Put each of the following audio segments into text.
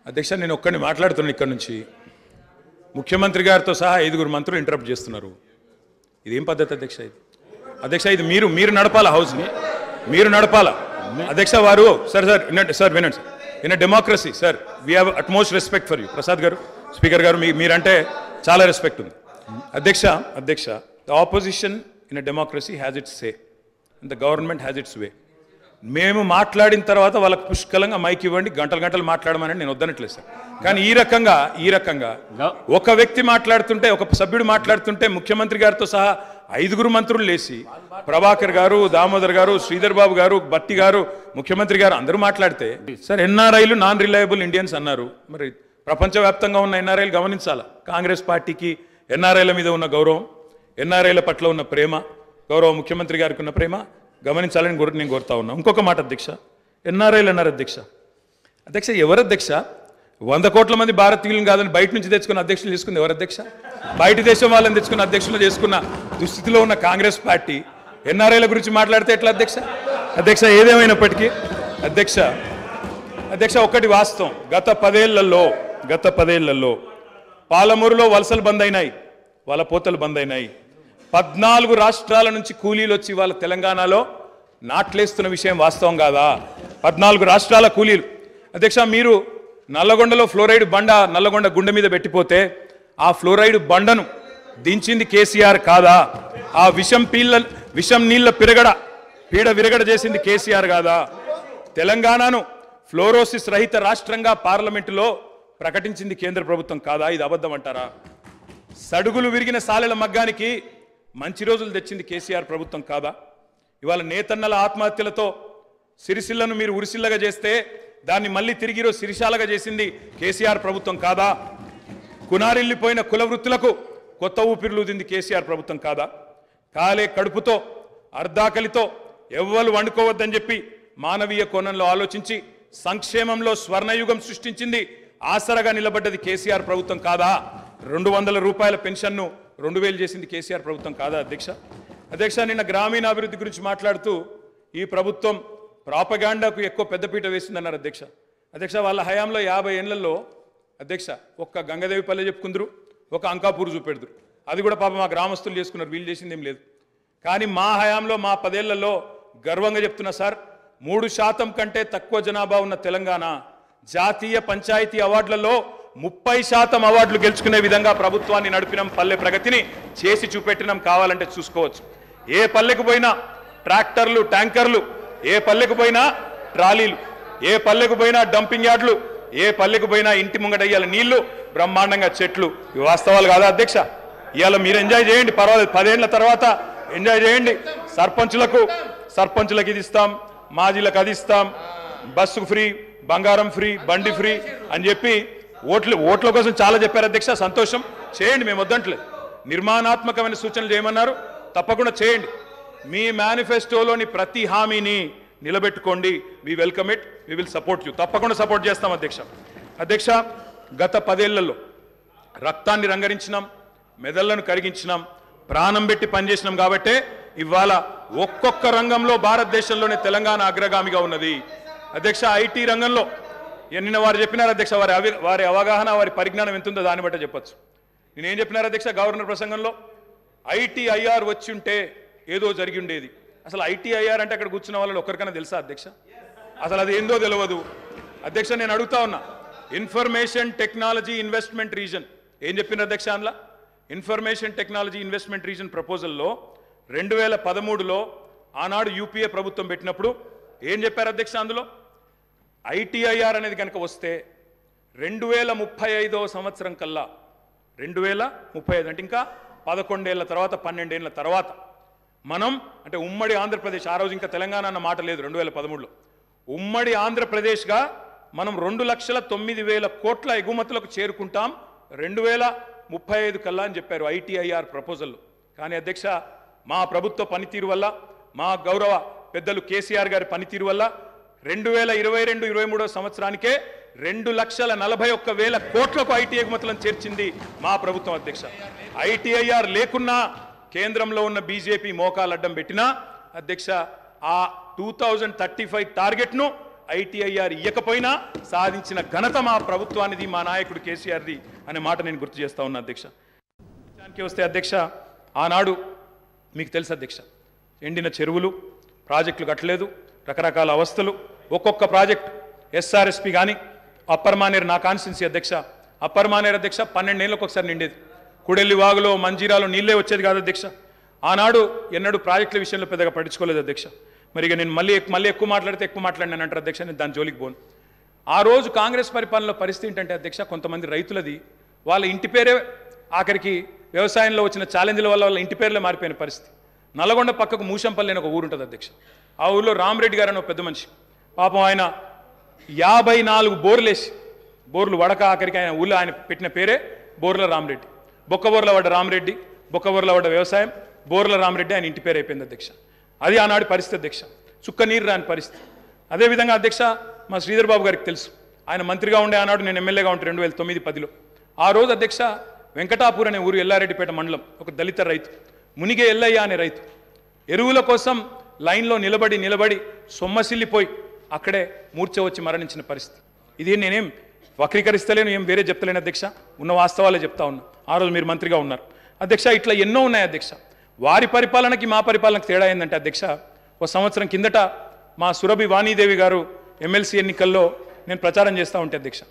అధ్యక్ష నేను ఒక్కడిని మాట్లాడుతున్నాను ఇక్కడ నుంచి ముఖ్యమంత్రి గారితో సహా 5 మంత్రులు ఇంటరప్ట్ చేస్తున్నారు. ఇదేం పద్ధతి అధ్యక్ష? ఇది అధ్యక్ష ఇది మీరు నడపాలా హౌస్ని, మీరు నడపాలా అధ్యక్ష. వారు సార్ వినండి sir. In democracy sir we have utmost respect for you. Prasad garu, speaker garu, మీరంటే చాలా రెస్పెక్ట్ ఉంది అధ్యక్ష. The opposition in a democracy has its say and the government has its way. మేము మాట్లాడిన తర్వాత వాళ్ళకు పుష్కలంగా మైక్ ఇవ్వండి, గంటలు మాట్లాడమని నేను వద్దనట్లేదు సార్. కానీ ఈ రకంగా ఒక వ్యక్తి మాట్లాడుతుంటే, ఒక సభ్యుడు మాట్లాడుతుంటే ముఖ్యమంత్రి గారితో సహా 5 మంత్రులు లేచి ప్రభాకర్ గారు, దామోదర్ గారు, శ్రీధర్ బాబు గారు, బట్టి గారు, ముఖ్యమంత్రి గారు అందరూ మాట్లాడితే సార్ ఎన్ఆర్ఐలు నాన్ రిలయబుల్ ఇండియన్స్ అన్నారు. మరి ప్రపంచవ్యాప్తంగా ఉన్న ఎన్ఆర్ఐలు గమనించాలా. కాంగ్రెస్ పార్టీకి ఎన్ఆర్ఐల మీద ఉన్న గౌరవం, ఎన్ఆర్ఐల పట్ల ఉన్న ప్రేమ, గౌరవం ముఖ్యమంత్రి గారికి ఉన్న ప్రేమ గమనించాలని నేను కోరుతా ఉన్నా. ఇంకొక మాట అధ్యక్ష, ఎన్ఆర్ఐలు అన్నారు అధ్యక్ష ఎవరు అధ్యక్ష? 100 కోట్ల మంది భారతీయులను కాదని బయట నుంచి తెచ్చుకున్న అధ్యక్షులు తీసుకుంది ఎవరు అధ్యక్ష? బయట దేశం వాళ్ళని తెచ్చుకున్న అధ్యక్షులు చేసుకున్న దుస్థితిలో ఉన్న కాంగ్రెస్ పార్టీ ఎన్ఆర్ఐల గురించి మాట్లాడితే ఎట్లా అధ్యక్ష? ఏదేమైనప్పటికీ అధ్యక్ష ఒకటి వాస్తవం, గత 10 ఏళ్లలో పాలమూరులో వలసలు బంద్ అయినాయి, వలపోతలు బంద్ అయినాయి. 14 రాష్ట్రాల నుంచి కూలీలు వచ్చి వాళ్ళ తెలంగాణలో నాట్లేస్తున్న విషయం వాస్తవం కాదా? 14 రాష్ట్రాల కూలీలు. అధ్యక్ష మీరు నల్లగొండలో ఫ్లోరైడ్ బండ నల్లగొండ గుండె మీద పెట్టిపోతే ఆ ఫ్లోరైడ్ బండను దించింది కేసీఆర్ కాదా? ఆ విషం నీళ్ల పీడ విరగడ చేసింది కేసీఆర్ కాదా? తెలంగాణను ఫ్లోరోసిస్ రహిత రాష్ట్రంగా పార్లమెంటులో ప్రకటించింది కేంద్ర ప్రభుత్వం కాదా? ఇది అబద్ధం అంటారా? సడుగులు విరిగిన సాలెల మగ్గానికి మంచి రోజులు తెచ్చింది కేసీఆర్ ప్రభుత్వం కాదా? ఇవాళ నేతన్నల ఆత్మహత్యలతో సిరిసిల్లను మీరు ఉరిసిల్లగా చేస్తే దాన్ని మళ్ళీ తిరిగి సిరిశాలగా చేసింది కేసీఆర్ ప్రభుత్వం కాదా? కునారిల్లిపోయిన కుల వృత్తులకు కొత్త ఊపిరులుదింది కేసీఆర్ ప్రభుత్వం కాదా? కాలే కడుపుతో అర్ధాకలితో ఎవ్వరు వండుకోవద్దని చెప్పి మానవీయ కోణంలో ఆలోచించి సంక్షేమంలో స్వర్ణయుగం సృష్టించింది, ఆసరగా నిలబడ్డది కేసీఆర్ ప్రభుత్వం కాదా? 200 రూపాయల పెన్షన్ను 2000 చేసింది కేసీఆర్ ప్రభుత్వం కాదా అధ్యక్ష? నిన్న గ్రామీణాభివృద్ధి గురించి మాట్లాడుతూ ఈ ప్రభుత్వం ప్రాపగాండాకు ఎక్కువ పెద్దపీట వేసిందన్నారు అధ్యక్ష. వాళ్ళ హయాంలో 50 ఏళ్లలో అధ్యక్ష ఒక్క గంగదేవి పల్లె చెప్పుకుందరు, ఒక అంకాపూర్ చూపెడుదురు. అది కూడా పాప మా గ్రామస్తులు చేసుకున్నారు, వీళ్ళు చేసింది ఏం లేదు. కానీ మా హయాంలో మా 10 ఏళ్లలో గర్వంగా చెప్తున్నా సార్, 3% కంటే తక్కువ జనాభా ఉన్న తెలంగాణ జాతీయ పంచాయతీ అవార్డులలో 30% అవార్డులు గెలుచుకునే విధంగా ప్రభుత్వాన్ని నడిపినాం, పల్లె ప్రగతిని చేసి చూపెట్టినాం. కావాలంటే చూసుకోవచ్చు. ఏ పల్లెకు పోయినా ట్రాక్టర్లు, ట్యాంకర్లు, ఏ పల్లెకు పోయినా ట్రాలీలు, ఏ పల్లెకు పోయినా డంపింగ్ యార్డులు, ఏ పల్లెకు పోయినా ఇంటి ముంగడయ్యాల నీళ్లు, బ్రహ్మాండంగా చెట్లు. ఇవి వాస్తవాలు కాదా అధ్యక్ష? ఇవాళ మీరు ఎంజాయ్ చేయండి, పర్వాలేదు. 10 ఏళ్ల తర్వాత ఎంజాయ్ చేయండి. సర్పంచులకు ఇది ఇస్తాం, మాజీలకు అది ఇస్తాం, బస్సు ఫ్రీ, బంగారం ఫ్రీ, బండి ఫ్రీ అని చెప్పి ఓట్ల కోసం చాలా చెప్పారు అధ్యక్ష. సంతోషం, చేయండి, మేము వద్దంటలేదు. నిర్మాణాత్మకమైన సూచనలు చేయమన్నారు, తప్పకుండా చేయండి. మీ మేనిఫెస్టోలోని ప్రతి హామీని నిలబెట్టుకోండి. We welcome it, we will support you. తప్పకుండా సపోర్ట్ చేస్తాం అధ్యక్ష. గత 10 ఏళ్లలో రక్తాన్ని రంగరించినాం, మెదళ్లను కరిగించినాం, ప్రాణం పెట్టి పనిచేసినాం. కాబట్టే ఇవాళ ఒక్కొక్క రంగంలో భారతదేశంలోనే తెలంగాణ అగ్రగామిగా ఉన్నది అధ్యక్ష. ఐటీ రంగంలో నిన్న వారు చెప్పినారు అధ్యక్ష, వారి అవగాహన, వారి పరిజ్ఞానం ఎంతుందో దాన్ని బట్టే చెప్పచ్చు. నేనేం చెప్పినారు అధ్యక్ష గవర్నర్ ప్రసంగంలో? ఐటీఐఆర్ వచ్చి ఉంటే ఏదో జరిగి ఉండేది. అసలు ఐటీఐఆర్ అంటే అక్కడ కూర్చున్న వాళ్ళు ఒక్కరికైనా తెలుసా అధ్యక్ష? అసలు అది ఏందో తెలియదు అధ్యక్ష. నేను అడుగుతా ఉన్నా, ఇన్ఫర్మేషన్ టెక్నాలజీ ఇన్వెస్ట్మెంట్ రీజన్ ఏం చెప్పిన అధ్యక్ష? అందులో ఇన్ఫర్మేషన్ టెక్నాలజీ ఇన్వెస్ట్మెంట్ రీజన్ ప్రపోజల్లో 2013లో ఆనాడు యూపీఏ ప్రభుత్వం పెట్టినప్పుడు ఏం చెప్పారు అధ్యక్ష? అందులో ఐటీఐఆర్ అనేది కనుక వస్తే 2035వ సంవత్సరం కల్లా, 2035 అంటే ఇంకా 11 ఏళ్ల తర్వాత, 12 ఏళ్ల తర్వాత మనం అంటే ఉమ్మడి ఆంధ్రప్రదేశ్, ఆ రోజు ఇంకా తెలంగాణ అన్న మాట లేదు, 2013లో ఉమ్మడి ఆంధ్రప్రదేశ్గా మనం 2,09,000 కోట్ల ఎగుమతులకు చేరుకుంటాం 2035 కల్లా అని చెప్పారు ఐటీఐఆర్ ప్రపోజల్లో. కానీ అధ్యక్ష మా ప్రభుత్వ పనితీరు వల్ల, మా గౌరవ పెద్దలు కేసీఆర్ గారి పనితీరు వల్ల 2022-23 సంవత్సరానికే 2,41,000 కోట్లకు ఐటీ ఎగుమతులను చేర్చింది మా ప్రభుత్వం అధ్యక్ష. ఐటీఐఆర్ లేకున్నా కేంద్రంలో ఉన్న బీజేపీ మోకాలు అడ్డం పెట్టినా అధ్యక్ష ఆ 2035 టార్గెట్ను ఐటీఐఆర్ ఇయ్యకపోయినా సాధించిన ఘనత మా ప్రభుత్వానిది, మా నాయకుడు కేసీఆర్ది అనే మాట నేను గుర్తు చేస్తా ఉన్నా అధ్యక్ష. విషయానికి వస్తే అధ్యక్ష, ఆనాడు మీకు తెలుసు అధ్యక్ష, ఎండిన చెరువులు, ప్రాజెక్టులు కట్టలేదు, రకరకాల అవస్థలు, ఒక్కొక్క ప్రాజెక్ట్ ఎస్ఆర్ఎస్పి కానీ అప్పర్ మానేరు, నా కాన్స్టిట్యున్సీ అధ్యక్ష, అప్పర్ మానేరు అధ్యక్ష 12 ఏళ్ళకు ఒకసారి నిండేది. కుడెల్లి వాగులో మంజీరాలో నీళ్ళే వచ్చేది కాదు అధ్యక్ష. ఆనాడు ఎన్నడూ ప్రాజెక్టుల విషయంలో పెద్దగా పట్టించుకోలేదు అధ్యక్ష. మరి ఇక నేను మళ్ళీ ఎక్కువ మాట్లాడితే ఎక్కువ మాట్లాడినాను అంటారు అధ్యక్ష, నేను దాని జోలికి పోను. ఆ రోజు కాంగ్రెస్ పరిపాలనలో పరిస్థితి ఏంటంటే అధ్యక్ష, కొంతమంది రైతులది వాళ్ళ ఇంటి పేరే ఆఖరికి వ్యవసాయంలో వచ్చిన ఛాలెంజ్ల వల్ల వాళ్ళ ఇంటి పేర్లే మారిపోయిన పరిస్థితి. నల్గొండ పక్కకు మూషంపల్లి అని ఒక ఊరు ఉంటుంది అధ్యక్ష. ఆ ఊరిలో రామరెడ్డి గారు అని ఒక పెద్ద మనిషి, పాపం ఆయన 54 బోర్లేసి, బోర్లు వడక ఆఖరికి ఆయన ఊళ్ళో ఆయన పెట్టిన పేరే బోర్ల రామరెడ్డి. బొక్కబోర్ల పడ్డ రామరెడ్డి, బొక్కబోర్ల పడ్డ వ్యవసాయం, బోర్ల రామరెడ్డి ఆయన ఇంటి పేరు అయిపోయింది అధ్యక్ష. అది ఆనాడు పరిస్థితి అధ్యక్ష, చుక్క నీరు రాని పరిస్థితి. అదేవిధంగా అధ్యక్ష, మా శ్రీధర్ బాబు గారికి తెలుసు, ఆయన మంత్రిగా ఉండే ఆనాడు, నేను ఎమ్మెల్యేగా ఉంటే 2009-10లో. ఆ రోజు అధ్యక్ష వెంకటాపూర్ అనే ఊరు, ఎల్లారెడ్డిపేట మండలం, ఒక దళిత రైతు మునిగే ఎల్లయ్య అనే రైతు ఎరువుల కోసం లైన్లో నిలబడి సొమ్మసిల్లిపోయి అక్కడే మూర్ఛ వచ్చి మరణించిన పరిస్థితి. ఇది నేనేం వక్రీకరిస్తలేను, ఏం వేరే చెప్తలేను అధ్యక్ష, ఉన్న వాస్తవాలే చెప్తా ఉన్నా. ఆ రోజు మీరు మంత్రిగా ఉన్నారు అధ్యక్ష. ఇట్లా ఎన్నో ఉన్నాయి అధ్యక్ష. వారి పరిపాలనకి మా పరిపాలనకి తేడా ఏంటంటే అధ్యక్ష, ఒక సంవత్సరం కిందట మా సురభి వాణీదేవి గారు ఎమ్మెల్సీ ఎన్నికల్లో నేను ప్రచారం చేస్తూ ఉంటే అధ్యక్ష,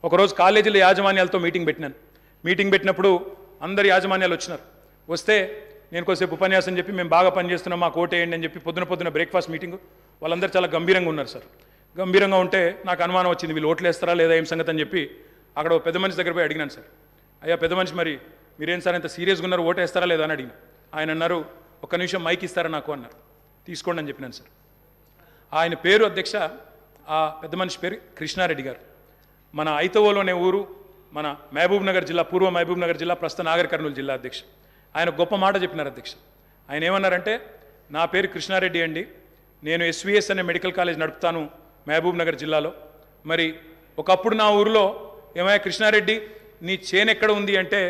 ఒకరోజు కాలేజీల యాజమాన్యాలతో మీటింగ్ పెట్టినాను. మీటింగ్ పెట్టినప్పుడు అందరు యాజమాన్యాలు వచ్చినారు. వస్తే నేను కొద్దిసేపు ఉపన్యాసం చెప్పి, మేము బాగా పనిచేస్తున్నాం, మాకు ఓటేయండి అని చెప్పి పొద్దున బ్రేక్ఫాస్ట్ మీటింగ్. వాళ్ళందరూ చాలా గంభీరంగా ఉన్నారు సార్. గంభీరంగా ఉంటే నాకు అనుమానం వచ్చింది, వీళ్ళు ఓట్లు వేస్తారా లేదా ఏం సంగతి అని చెప్పి అక్కడ పెద్ద మనిషి దగ్గర పోయి అడిగినాను సార్. అయ్యా పెద్ద మనిషి, మరి మీరేం సార్ ఇంత సీరియస్గా ఉన్నారు, ఓటు వేస్తారా లేదా అని అడిగిన. ఆయన అన్నారు, ఒక్క నిమిషం మైక్ ఇస్తారా నాకు అన్నారు. తీసుకోండి అని చెప్పినాను సార్. ఆయన పేరు అధ్యక్ష, ఆ పెద్ద మనిషి పేరు కృష్ణారెడ్డి గారు. మన ఐతవోలోనే ఊరు, మన మహబూబ్ నగర్ జిల్లా, పూర్వ మహబూబ్ నగర్ జిల్లా, ప్రస్తుత నాగర్ కర్నూలు జిల్లా అధ్యక్ష. ఆయన గొప్ప మాట చెప్పినారు అధ్యక్ష. ఆయన ఏమన్నారంటే, నా పేరు కృష్ణారెడ్డి అండి, నేను ఎస్విఎస్ అనే మెడికల్ కాలేజ్ నడుపుతాను మహబూబ్ నగర్ జిల్లాలో. మరి ఒకప్పుడు నా ఊరిలో ఏమయ్యా కృష్ణారెడ్డి, నీ చేను ఎక్కడ ఉంది అంటే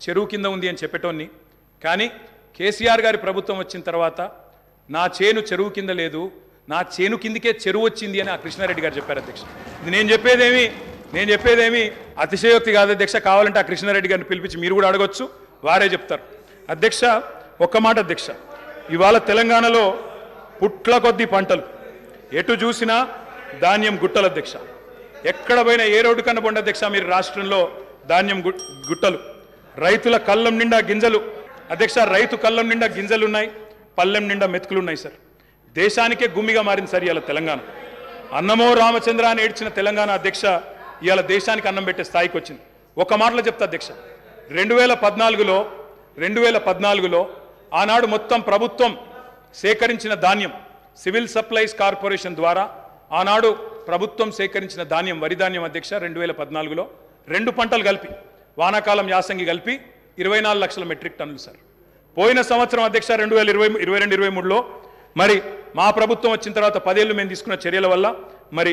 చెరువు కింద ఉంది అని చెప్పేటోన్ని, కానీ కేసీఆర్ గారి ప్రభుత్వం వచ్చిన తర్వాత నా చేను చెరువు కింద లేదు, నా చేను కిందికే చెరువు వచ్చింది అని ఆ కృష్ణారెడ్డి గారు చెప్పారు అధ్యక్ష. ఇది నేను చెప్పేదేమి అతిశయోక్తి కాదు అధ్యక్ష. కావాలంటే ఆ కృష్ణారెడ్డి గారిని పిలిపించి మీరు కూడా అడగొచ్చు, వారే చెప్తారు అధ్యక్ష. ఒక్క మాట అధ్యక్ష, ఇవాళ తెలంగాణలో పుట్ల కొద్ది పంటలు, ఎటు చూసినా ధాన్యం గుట్టలు అధ్యక్ష. ఎక్కడ పోయినా ఏ రోడ్డు కన్నా పోండి అధ్యక్ష, మీరు రాష్ట్రంలో ధాన్యం గుట్టలు, రైతుల కళ్ళం నిండా గింజలు అధ్యక్ష. రైతు కళ్ళం నిండా గింజలు ఉన్నాయి, పల్లెం నిండా మెతుకులు ఉన్నాయి సార్. దేశానికే గుమ్మిగా మారింది సార్ ఇవాళ తెలంగాణ. అన్నమో రామచంద్ర అని ఏడ్చిన తెలంగాణ అధ్యక్ష ఇవాళ దేశానికి అన్నం పెట్టే స్థాయికి వచ్చింది. ఒక మాటలో చెప్తా అధ్యక్ష, 2014లో ఆనాడు మొత్తం ప్రభుత్వం సేకరించిన ధాన్యం, సివిల్ సప్లైస్ కార్పొరేషన్ ద్వారా ఆనాడు ప్రభుత్వం సేకరించిన ధాన్యం, వరి ధాన్యం అధ్యక్ష 2014లో 2 పంటలు కలిపి, వానాకాలం యాసంగి కలిపి 24 లక్షల మెట్రిక్ టన్నులు సార్. పోయిన సంవత్సరం అధ్యక్ష 2022-23లో మరి మా ప్రభుత్వం వచ్చిన తర్వాత 10 ఏళ్ళు మేము తీసుకున్న చర్యల వల్ల మరి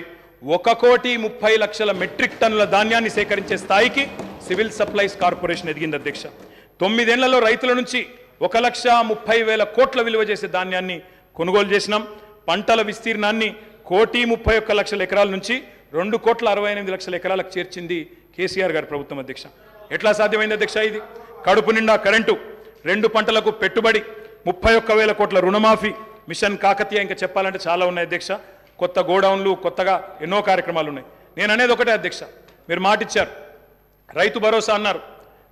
1,30,00,000 మెట్రిక్ టన్నుల ధాన్యాన్ని సేకరించే స్థాయికి సివిల్ సప్లైస్ కార్పొరేషన్ ఎదిగింది అధ్యక్ష. 9 ఏళ్లలో రైతుల నుంచి 1,30,000 కోట్ల విలువ చేసే ధాన్యాన్ని కొనుగోలు చేసినాం. పంటల విస్తీర్ణాన్ని 1,31,00,000 ఎకరాల నుంచి 2,68,00,000 ఎకరాలకు చేర్చింది కేసీఆర్ గారి ప్రభుత్వం అధ్యక్ష. ఎట్లా సాధ్యమైంది అధ్యక్ష ఇది? కడుపు నిండా కరెంటు, 2 పంటలకు పెట్టుబడి, 31,000 కోట్ల రుణమాఫీ, మిషన్ కాకతీయ, ఇంకా చెప్పాలంటే చాలా ఉన్నాయి అధ్యక్ష. కొత్త గోడౌన్లు, కొత్తగా ఎన్నో కార్యక్రమాలు ఉన్నాయి. నేను అనేది ఒకటే అధ్యక్ష, మీరు మాట ఇచ్చారు, రైతు భరోసా అన్నారు.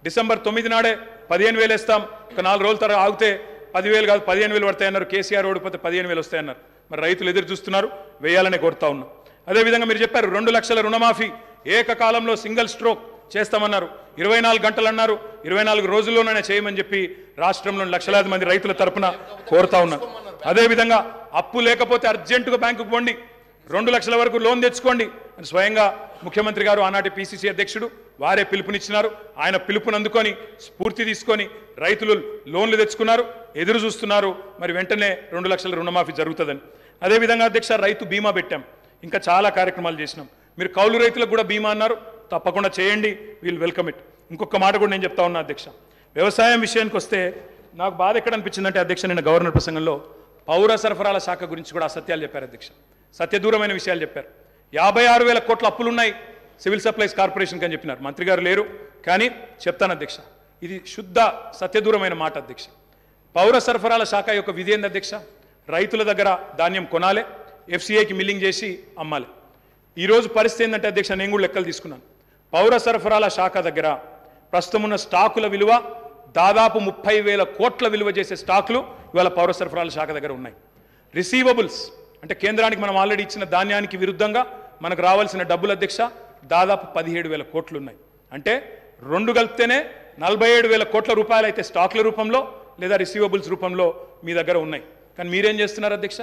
డిసెంబర్ 9 నాడే 15,000 వేస్తాం, ఒక 4 రోజుల తర్వాత ఆగితే 10,000 కాదు 15,000 పడతాయన్నారు. కేసీఆర్ ఓడిపోతే 15,000 వస్తాయన్నారు. మరి రైతులు ఎదురు చూస్తున్నారు, వేయాలనే కోరుతా ఉన్నాం. అదేవిధంగా మీరు చెప్పారు 2 లక్షల రుణమాఫీ ఏకకాలంలో సింగిల్ స్ట్రోక్ చేస్తామన్నారు. 24 గంటలు అన్నారు, 24 రోజుల్లోనే చేయమని చెప్పి రాష్ట్రంలోని లక్షలాది మంది రైతుల తరపున కోరుతా ఉన్నారు. అదేవిధంగా అప్పు లేకపోతే అర్జెంటుగా బ్యాంకుకు పోండి, 2 లక్షల వరకు లోన్ తెచ్చుకోండి అని స్వయంగా ముఖ్యమంత్రి గారు, ఆనాటి పిసిసి అధ్యక్షుడు వారే పిలుపునిచ్చినారు. ఆయన పిలుపుని అందుకొని స్ఫూర్తి తీసుకొని రైతులు లోన్లు తెచ్చుకున్నారు, ఎదురు చూస్తున్నారు. మరి వెంటనే 2 లక్షల రుణమాఫీ జరుగుతుందని. అదేవిధంగా అధ్యక్ష రైతు బీమా పెట్టాం, ఇంకా చాలా కార్యక్రమాలు చేసినాం. మీరు కౌలు రైతులకు కూడా బీమా అన్నారు, తప్పకుండా చేయండి, వీల్ వెల్కమ్ ఇట్. ఇంకొక మాట కూడా నేను చెప్తా ఉన్నా అధ్యక్ష, వ్యవసాయం విషయానికి వస్తే నాకు బాధ ఎక్కడ అనిపించిందంటే అధ్యక్ష, నిన్న గవర్నర్ ప్రసంగంలో పౌర సరఫరాల శాఖ గురించి కూడా అసత్యాలు చెప్పారు అధ్యక్ష, సత్యదూరమైన విషయాలు చెప్పారు. 56,000 కోట్ల అప్పులున్నాయి సివిల్ సప్లైస్ కార్పొరేషన్కి అని చెప్పినారు. మంత్రి గారు లేరు కానీ చెప్తాను అధ్యక్ష, ఇది శుద్ధ సత్యదూరమైన మాట అధ్యక్ష. పౌర సరఫరాల శాఖ యొక్క విధి ఏంది అధ్యక్ష? రైతుల దగ్గర ధాన్యం కొనాలి, ఎఫ్సిఐకి మిల్లింగ్ చేసి అమ్మాలి. ఈరోజు పరిస్థితి ఏంటంటే అధ్యక్ష, నేను కూడా లెక్కలు తీసుకున్నాను. పౌర సరఫరాల శాఖ దగ్గర ప్రస్తుతం ఉన్న స్టాకుల విలువ దాదాపు 30,000 కోట్ల విలువ చేసే స్టాకులు ఇవాళ పౌర సరఫరాల శాఖ దగ్గర ఉన్నాయి. రిసీవబుల్స్ అంటే కేంద్రానికి మనం ఆల్రెడీ ఇచ్చిన ధాన్యానికి విరుద్ధంగా మనకు రావాల్సిన డబ్బులు అధ్యక్ష దాదాపు 17,000 కోట్లు ఉన్నాయి. అంటే రెండు కలిపితేనే 47,000 కోట్ల రూపాయలు అయితే స్టాక్ల రూపంలో లేదా రిసీవబుల్స్ రూపంలో మీ దగ్గర ఉన్నాయి. కానీ మీరేం చేస్తున్నారు అధ్యక్ష?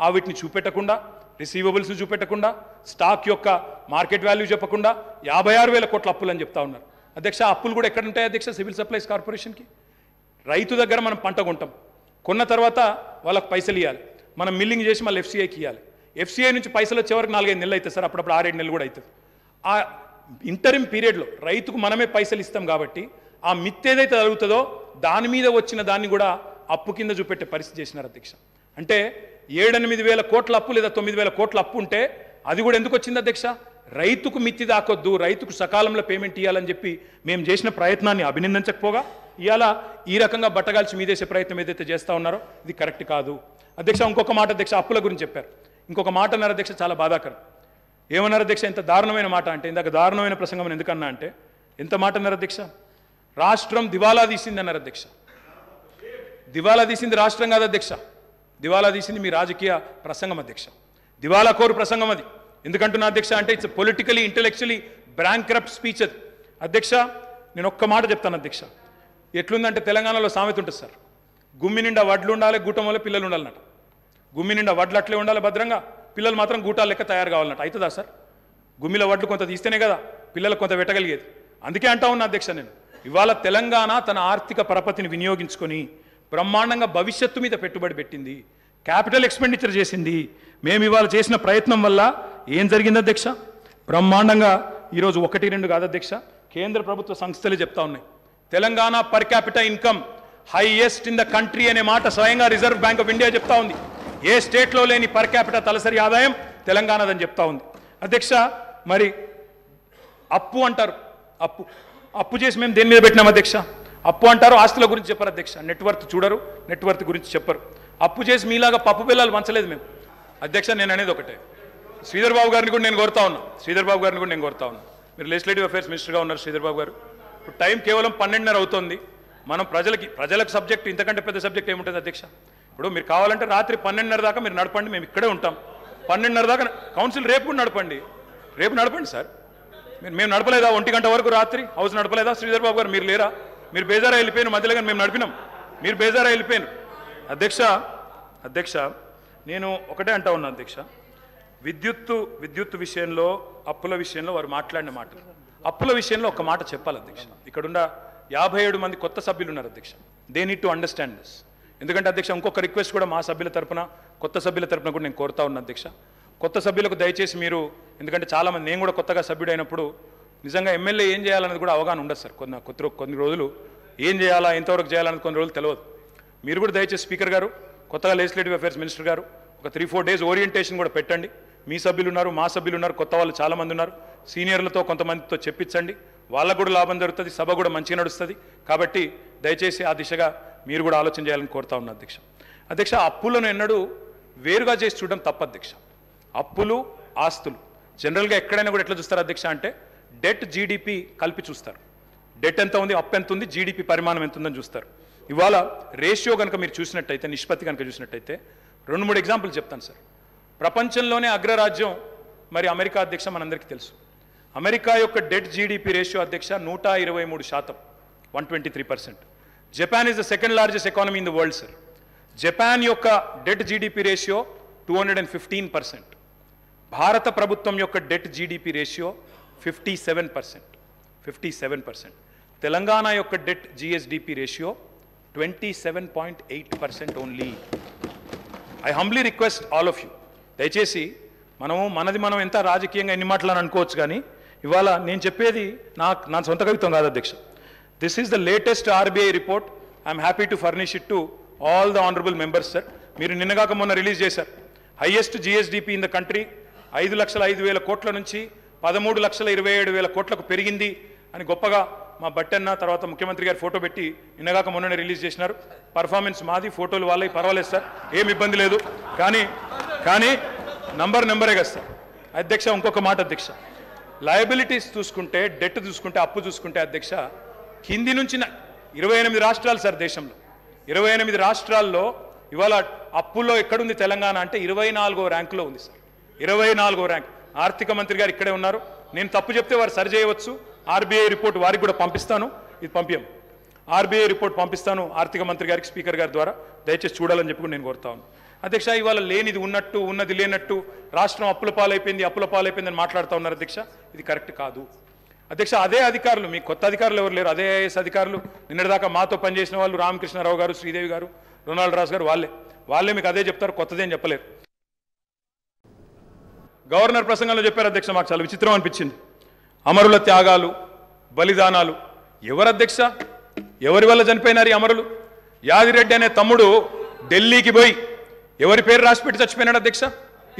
ఆ వీటిని చూపెట్టకుండా, రిసీవబుల్స్ని చూపెట్టకుండా, స్టాక్ యొక్క మార్కెట్ వాల్యూ చెప్పకుండా 56,000 కోట్ల అప్పులు అని చెప్తా ఉన్నారు అధ్యక్ష. అప్పులు కూడా ఎక్కడ ఉంటాయి అధ్యక్ష? సివిల్ సప్లైస్ కార్పొరేషన్కి. రైతు దగ్గర మనం పంట కొంటాం, కొన్న తర్వాత వాళ్ళకి పైసలు ఇవ్వాలి, మనం మిల్లింగ్ చేసి మళ్ళీ ఎఫ్సిఐకి ఇవ్వాలి. ఎఫ్సిఐ నుంచి పైసలు వచ్చే వరకు 4-5 నెలలు అవుతుంది సార్, అప్పుడప్పుడు 6-7 నెలలు కూడా అవుతుంది. ఆ ఇంటరిమ్ పీరియడ్లో రైతుకు మనమే పైసలు ఇస్తాం కాబట్టి ఆ మిత్ ఏదైతే జరుగుతుందో దాని మీద వచ్చిన దాన్ని కూడా అప్పు కింద చూపెట్టే పరిస్థితి చేసినారు అధ్యక్ష. అంటే 7-8 వేల కోట్ల అప్పు లేదా 9,000 కోట్ల అప్పు ఉంటే అది కూడా ఎందుకు వచ్చింది అధ్యక్ష? రైతుకు మిత్తి దాకొద్దు, రైతుకు సకాలంలో పేమెంట్ ఇవ్వాలని చెప్పి మేము చేసిన ప్రయత్నాన్ని అభినందించకపోగా ఇవాళ ఈ రకంగా బట్టగాల్చి మీదేసే ప్రయత్నం ఏదైతే చేస్తూ ఉన్నారో ఇది కరెక్ట్ కాదు అధ్యక్ష. ఇంకొక మాట అధ్యక్ష, అప్పుల గురించి చెప్పారు. ఇంకొక మాట అన్నారు అధ్యక్ష, చాలా బాధాకరం. ఏమన్నారు అధ్యక్ష? ఎంత దారుణమైన మాట అంటే, ఇందాక దారుణమైన ప్రసంగం ఎందుకన్నా అంటే ఎంత మాట అన్నారు అధ్యక్ష? రాష్ట్రం దివాలా తీసింది అన్నారు అధ్యక్ష. దివాలా తీసింది రాష్ట్రం కాదు అధ్యక్ష, దివాలా తీసింది మీ రాజకీయ ప్రసంగం అధ్యక్ష. దివాలా కోరు ప్రసంగం అది. ఎందుకంటున్నా అధ్యక్ష అంటే ఇట్స్ పొలిటికలీ ఇంటెలెక్చువలీ బ్రాంక్రప్ట్ స్పీచ్ అది అధ్యక్ష. నేను ఒక్క మాట చెప్తాను అధ్యక్ష. ఎట్లుందంటే తెలంగాణలో సామెత ఉంటుంది సార్, గుమ్మి నిండా వడ్లు ఉండాలి, గూటం వల్ల పిల్లలు ఉండాలన్నట. గుమ్మి నిండా వడ్లు అట్లే ఉండాలి భద్రంగా, పిల్లలు మాత్రం గూటాల లెక్క తయారు కావాలన్నట. అవుతుందా సార్? గుమ్మిలో వడ్లు కొంత తీస్తేనే కదా పిల్లలకు కొంత పెట్టగలిగేది. అందుకే అంటా ఉన్నా అధ్యక్ష నేను, ఇవాళ తెలంగాణ తన ఆర్థిక పరపతిని వినియోగించుకొని బ్రహ్మాండంగా భవిష్యత్తు మీద పెట్టుబడి పెట్టింది, క్యాపిటల్ ఎక్స్పెండిచర్ చేసింది. మేము ఇవాళ చేసిన ప్రయత్నం వల్ల ఏం జరిగింది అధ్యక్ష? బ్రహ్మాండంగా ఈరోజు 1-2 కాదు అధ్యక్ష, కేంద్ర ప్రభుత్వ సంస్థలే చెప్తా ఉన్నాయి Telangana per capital income highest in the country అనే మాట స్వయంగా రిజర్వ్ బ్యాంక్ ఆఫ్ ఇండియా చెప్తా ఉంది. ఏ స్టేట్లో లేని పర్ క్యాపిటల్ తలసరి ఆదాయం తెలంగాణదని చెప్తా ఉంది అధ్యక్ష. మరి అప్పు అంటారు, అప్పు చేసి మేము దేని మీద పెట్టినాం అధ్యక్ష? అప్పు అంటారు, ఆస్తుల గురించి చెప్పరు అధ్యక్ష. నెట్వర్త్ చూడరు, నెట్వర్త్ గురించి చెప్పరు. అప్పు చేసి మీలాగా పప్పు పిల్లలు వంచలేదు మేము అధ్యక్ష. నేను అనేది ఒకటే, శ్రీధర్ బాబు గారిని కూడా నేను కోరుతా ఉన్నా, మీరు లెజిస్లేటివ్ అఫేర్స్ మినిస్టర్గా ఉన్నారు శ్రీధర్ బాబు గారు. ఇప్పుడు టైం కేవలం 12:30 అవుతుంది. మనం ప్రజలకు సబ్జెక్ట్ ఇంతకంటే పెద్ద సబ్జెక్ట్ ఏముంటుంది అధ్యక్ష? ఇప్పుడు మీరు కావాలంటే రాత్రి 12:30 దాకా మీరు నడపండి, మేము ఇక్కడే ఉంటాం. 12:30 దాకా కౌన్సిల్ రేపు కూడా నడపండి, రేపు నడపండి సార్. మేము నడపలేదా 1 గంట వరకు రాత్రి హౌస్ నడపలేదా? శ్రీధర్ బాబు గారు మీరు లేరా? మీరు బేజారా వెళ్ళిపోయిన మధ్యలో కానీ మేము నడిపినాం, మీరు బేజారా వెళ్ళిపోయాను అధ్యక్ష. నేను ఒకటే అంటా ఉన్నా అధ్యక్ష, విద్యుత్తు విషయంలో, అప్పుల విషయంలో వారు మాట్లాడిన మాటలు, అప్పుల విషయంలో ఒక మాట చెప్పాలి అధ్యక్ష. ఇక్కడున్న 57 మంది కొత్త సభ్యులు ఉన్నారు అధ్యక్ష. They need to understand this. ఎందుకంటే అధ్యక్ష ఇంకొక రిక్వెస్ట్ కూడా మా సభ్యుల తరపున, కొత్త సభ్యుల తరపున కూడా నేను కోరుతా ఉన్నా అధ్యక్ష. కొత్త సభ్యులకు దయచేసి మీరు, ఎందుకంటే చాలామంది, నేను కూడా కొత్తగా సభ్యుడైనప్పుడు నిజంగా ఎమ్మెల్యే ఏం చేయాలనేది కూడా అవగాహన ఉండదు సార్. కొన్ని రోజులు ఏం చేయాలా, ఎంతవరకు చేయాలనేది కొన్ని రోజులు తెలియదు. మీరు కూడా దయచేసి స్పీకర్ గారు, కొత్తగా లెజిస్లేటివ్ అఫేర్స్ మినిస్టర్ గారు ఒక 3-4 డేస్ ఓరియంటేషన్ కూడా పెట్టండి. మీ సభ్యులు ఉన్నారు, మా సభ్యులు ఉన్నారు, కొత్త వాళ్ళు చాలామంది ఉన్నారు, సీనియర్లతో కొంతమందితో చెప్పించండి, వాళ్ళకు కూడా లాభం జరుగుతుంది, సభ కూడా మంచిగా నడుస్తుంది. కాబట్టి దయచేసి ఆ దిశగా మీరు కూడా ఆలోచన చేయాలని కోరుతా ఉన్నా అధ్యక్ష. అప్పులను ఎన్నడూ వేరుగా చేసి చూడడం తప్పు అధ్యక్ష. అప్పులు, ఆస్తులు జనరల్గా ఎక్కడైనా కూడా ఎట్లా చూస్తారు అధ్యక్ష అంటే డెట్ జీడిపి కలిపి చూస్తారు. డెట్ ఎంత ఉంది, అప్పు ఎంత ఉంది, జీడిపి పరిమాణం ఎంత ఉందని చూస్తారు. ఇవాళ రేషియో కనుక మీరు చూసినట్టయితే, నిష్పత్తి కనుక చూసినట్టయితే 2-3 ఎగ్జాంపుల్ చెప్తాను సార్. ప్రపంచంలోనే అగ్రరాజ్యం మరి అమెరికా అధ్యక్ష, మనందరికీ తెలుసు. అమెరికా యొక్క డెట్ జీడిపి రేషియో అధ్యక్ష 123%, 123%. Japan is the second largest economy in the world sir. Japan యొక్క డెట్ జీడిపి రేషియో 215%. భారత ప్రభుత్వం యొక్క డెట్ జీడిపి రేషియో 57%. తెలంగాణ యొక్క debt GSDP ratio 27.8% only. I humbly request all of you, దయచేసి మనది మనం ఎంత రాజకీయంగా ఎన్ని మాటలని అనుకోవచ్చు, కానీ ఇవాళ నేను చెప్పేది నా సొంత కవిత్వం కాదు అధ్యక్ష. This is the latest RBI report. I'm happy to furnish it to all the honourable members sir. మీరు నిన్నగాక మొన్న రిలీజ్ చేశారు highest GSDP in the country 5,05,000 కోట్ల నుంచి 13,27,000 కోట్లకు పెరిగింది అని గొప్పగా మా బట్టన్న తర్వాత ముఖ్యమంత్రి గారు ఫోటో పెట్టి నిన్నగాక మొన్ననే రిలీజ్ చేసినారు. పర్ఫార్మెన్స్ మాది, ఫోటోలు వాళ్ళవి, పర్వాలేదు సార్, ఏం ఇబ్బంది లేదు. కానీ నెంబరే కదా సార్. అధ్యక్ష ఇంకొక మాట అధ్యక్ష, లయబిలిటీస్ చూసుకుంటే, డెట్ చూసుకుంటే, అప్పు చూసుకుంటే అధ్యక్ష కింది నుంచి 28 రాష్ట్రాలు సార్ దేశంలో. 28 రాష్ట్రాల్లో ఇవాళ అప్పుల్లో ఎక్కడుంది తెలంగాణ అంటే 24వ ర్యాంకులో ఉంది సార్. 24వ ర్యాంక్. ఆర్థిక మంత్రి గారు ఇక్కడే ఉన్నారు. నేను తప్పు చెప్తే వారు సరి చేయవచ్చు. ఆర్బీఐ రిపోర్ట్ వారికి కూడా పంపిస్తాను. ఇది పంపించాం, ఆర్బీఐ రిపోర్ట్ పంపిస్తాను ఆర్థిక మంత్రి గారికి స్పీకర్ గారి ద్వారా, దయచేసి చూడాలని చెప్పి నేను కోరుతాను. అధ్యక్ష ఇవాళ లేనిది ఉన్నట్టు, ఉన్నది లేనట్టు, రాష్ట్రం అప్పుల పాలైపోయిందని మాట్లాడుతూ ఉన్నారు అధ్యక్ష. ఇది కరెక్ట్ కాదు అధ్యక్ష. అదే అధికారులు, మీ కొత్త అధికారులు ఎవరు లేరు, అదే ఐఏఎస్ అధికారులు నిన్నటిదాకా మాతో పనిచేసిన వాళ్ళు, రామకృష్ణారావు గారు, శ్రీదేవి గారు, రొనాల్డ్ రాజు గారు, వాళ్ళే మీకు అదే చెప్తారు, కొత్తదేం చెప్పలేరు. గవర్నర్ ప్రసంగంలో చెప్పారు అధ్యక్ష, మాకు చాలా విచిత్రం అనిపించింది. అమరుల త్యాగాలు, బలిదానాలు. ఎవరు అధ్యక్ష, ఎవరి వల్ల చనిపోయినారు ఈ అమరులు? యాదిరెడ్డి అనే తమ్ముడు ఢిల్లీకి పోయి ఎవరి పేరు రాసిపెట్టి చచ్చిపోయినాడు అధ్యక్ష?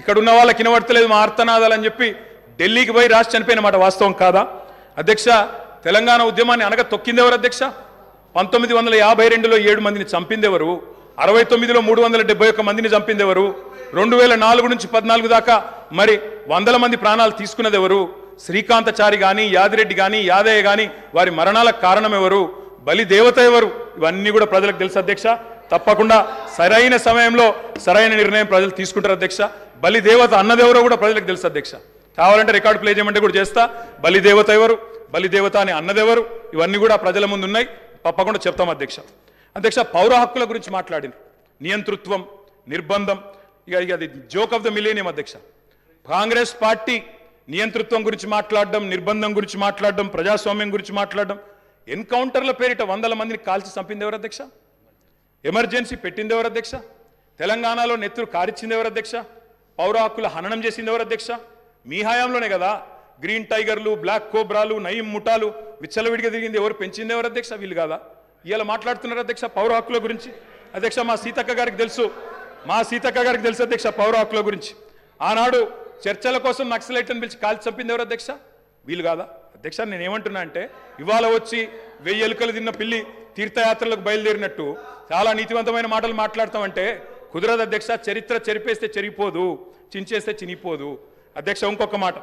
ఇక్కడ ఉన్న వాళ్ళకి వినబడతలేదు మా ఆర్తనాదాలు అని చెప్పి ఢిల్లీకి పోయి రాసి చనిపోయిన మాట వాస్తవం కాదా అధ్యక్ష? తెలంగాణ ఉద్యమాన్ని అనగా తొక్కిందెవరు అధ్యక్ష? 1952లో 7 మందిని చంపిందెవరు? 69లో 371 మందిని చంపిందెవరు? 2004 నుంచి 14 దాకా మరి 100 మంది ప్రాణాలు తీసుకున్నదెవరు? శ్రీకాంతచారి కానీ, యాదిరెడ్డి కానీ, యాదయ్య కానీ వారి మరణాలకు కారణం ఎవరు? బలి దేవత ఎవరు? ఇవన్నీ కూడా ప్రజలకు తెలుసు అధ్యక్ష. తప్పకుండా సరైన సమయంలో సరైన నిర్ణయం ప్రజలు తీసుకుంటారు అధ్యక్ష. బలి దేవత అన్నదెవరో కూడా ప్రజలకు తెలుసు అధ్యక్ష. కావాలంటే రికార్డు ప్లే చేయమంటే కూడా చేస్తా. బలి దేవత ఎవరు, బలి దేవత అని అన్నదెవరు, ఇవన్నీ కూడా ప్రజల ముందు ఉన్నాయి, తప్పకుండా చెప్తాం అధ్యక్ష. అధ్యక్ష పౌర హక్కుల గురించి మాట్లాడింది, నియంతృత్వం, నిర్బంధం, ఇక అది జోక్ ఆఫ్ ద మిలేనియం అధ్యక్ష. కాంగ్రెస్ పార్టీ నియంతృత్వం గురించి మాట్లాడడం, నిర్బంధం గురించి మాట్లాడడం, ప్రజాస్వామ్యం గురించి మాట్లాడడం, ఎన్కౌంటర్ల పేరిట 100 మందిని కాల్చి చంపింది ఎవరు అధ్యక్ష? ఎమర్జెన్సీ పెట్టింది ఎవరు అధ్యక్ష? తెలంగాణలో నెత్తురు కారిచ్చింది ఎవరు అధ్యక్ష? పౌర హక్కుల హననం చేసింది ఎవరు అధ్యక్ష? మీ హయాంలోనే కదా. గ్రీన్ టైగర్లు, బ్లాక్ కోబ్రాలు, నయీం ముఠాలు విచ్చలవిడిగా తిరిగింది ఎవరు? పెంచింది ఎవరు అధ్యక్ష? వీళ్ళు కాదా? ఇలా మాట్లాడుతున్నారు అధ్యక్ష పౌర హక్కుల గురించి. అధ్యక్ష మా సీతక్క గారికి తెలుసు అధ్యక్ష పౌర హక్కుల గురించి. ఆనాడు చర్చల కోసం నక్సలైట్లను పిలిచి కాల్చి చంపింది ఎవరు అధ్యక్ష? వీళ్ళు కాదా అధ్యక్ష? నేనేమంటున్నా అంటే ఇవాళ వచ్చి 1000 ఎలుకలు తిన్న పిల్లి తీర్థయాత్రలకు బయలుదేరినట్టు చాలా నీతివంతమైన మాటలు మాట్లాడతామంటే కుదరదు అధ్యక్ష. చరిత్ర చెరిపేస్తే చెరిగిపోదు, చించేస్తే చినిపోదు అధ్యక్ష. ఇంకొక మాట,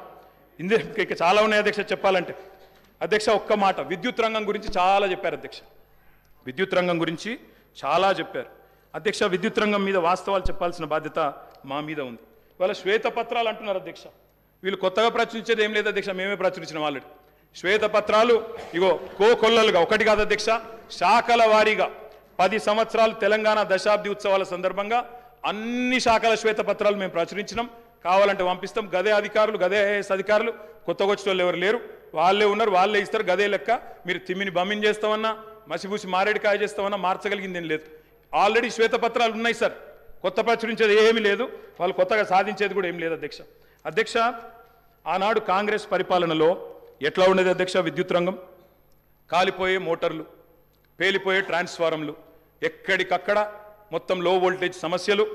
ఇక చాలా ఉన్నాయి అధ్యక్ష చెప్పాలంటే. అధ్యక్ష ఒక్క మాట, విద్యుత్ రంగం గురించి చాలా చెప్పారు అధ్యక్ష. విద్యుత్ రంగం గురించి చాలా చెప్పారు అధ్యక్ష. విద్యుత్ రంగం మీద వాస్తవాలు చెప్పాల్సిన బాధ్యత మా మీద ఉంది. ఇవాళ శ్వేతపత్రాలు అంటున్నారు అధ్యక్ష. వీళ్ళు కొత్తగా ప్రచురించేది ఏం లేదు అధ్యక్ష, మేమే ప్రచురించిన ఆల్రెడీ శ్వేతపత్రాలు. ఇగో కోకొల్లలుగా, ఒకటి కాదు అధ్యక్ష, శాఖల వారీగా 10 సంవత్సరాలు తెలంగాణ దశాబ్ది ఉత్సవాల సందర్భంగా అన్ని శాఖల శ్వేతపత్రాలు మేము ప్రచురించినాం. కావాలంటే పంపిస్తాం. గదే అధికారులు, గదే ఐఏఎస్ అధికారులు, కొత్తగా వచ్చిన వాళ్ళు ఎవరు లేరు, వాళ్ళే ఉన్నారు, వాళ్ళే ఇస్తారు. గదే లెక్క. మీరు తిమ్మిని బమ్మిని చేస్తామన్నా, మసిబూసి మారేడికాయ చేస్తామన్నా మార్చగలిగింది ఏం లేదు. ఆల్రెడీ శ్వేతపత్రాలు ఉన్నాయి సార్, కొత్త ప్రచురించేది ఏమీ లేదు, వాళ్ళు కొత్తగా సాధించేది కూడా ఏం లేదు అధ్యక్ష. అధ్యక్ష ఆనాడు కాంగ్రెస్ పరిపాలనలో ఎట్లా ఉండేది అధ్యక్ష? విద్యుత్ రంగం కాలిపోయే మోటార్లు, పేలిపోయే ట్రాన్స్ఫారంలు, ఎక్కడికక్కడ మొత్తం లో వోల్టేజ్ సమస్యలు,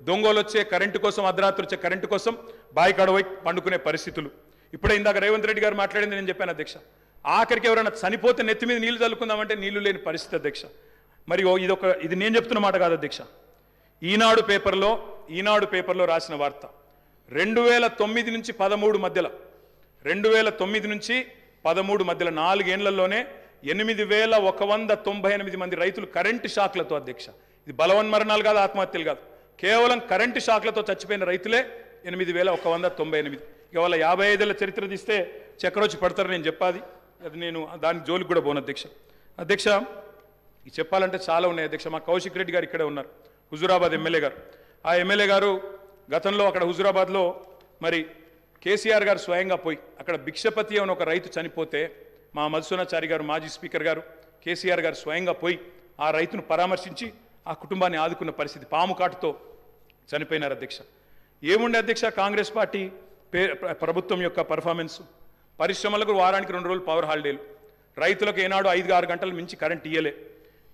దొంగలు వచ్చే కరెంటు కోసం, అర్ధరాత్రి వచ్చే కరెంటు కోసం బాయికాడవై పండుకునే పరిస్థితులు. ఇప్పుడే ఇందాక రేవంత్ రెడ్డి గారు మాట్లాడింది నేను చెప్పాను అధ్యక్ష. ఆఖరికి ఎవరైనా చనిపోతే నెత్తి మీద నీళ్లు చల్లుకుందామంటే నీళ్లు లేని పరిస్థితి అధ్యక్ష. మరి ఇది నేను చెప్తున్న మాట కాదు అధ్యక్ష. ఈనాడు పేపర్లో రాసిన వార్త 2009 నుంచి 13 మధ్యలో 2009 నుంచి 13 మధ్యలో 4 ఏళ్లలోనే 8198 మంది రైతులు కరెంటు షాక్లతో అధ్యక్ష. ఇది బలవన్మరణాలు కాదు, ఆత్మహత్యలు కాదు, కేవలం కరెంటు షాక్లతో చచ్చిపోయిన రైతులే 8198. ఇక వాళ్ళ 55 ఏళ్ల చరిత్ర తీస్తే చక్రొచ్చి పడతారు. నేను చెప్పాది అది, నేను దానికి జోలికి కూడా పోను అధ్యక్ష. అధ్యక్ష ఇది చెప్పాలంటే చాలా ఉన్నాయి అధ్యక్ష. మా కౌశిక్ రెడ్డి గారు ఇక్కడే ఉన్నారు, హుజూరాబాద్ ఎమ్మెల్యే గారు. ఆ ఎమ్మెల్యే గారు గతంలో అక్కడ హుజూరాబాద్లో మరి కేసీఆర్ గారు స్వయంగా పోయి అక్కడ భిక్షపతి అని ఒక రైతు చనిపోతే మా మధుసూనాచారి గారు, మాజీ స్పీకర్ గారు, కేసీఆర్ గారు స్వయంగా పోయి ఆ రైతును పరామర్శించి ఆ కుటుంబాన్ని ఆదుకున్న పరిస్థితి. పాము కాటుతో చనిపోయినారు అధ్యక్ష. ఏముండే అధ్యక్ష కాంగ్రెస్ పార్టీ ప్రభుత్వం యొక్క పర్ఫార్మెన్స్? పరిశ్రమలకు వారానికి 2 రోజులు పవర్ హాలిడేలు, రైతులకు ఏనాడు 5-6 గంటలు మించి కరెంట్ ఇయ్యలే,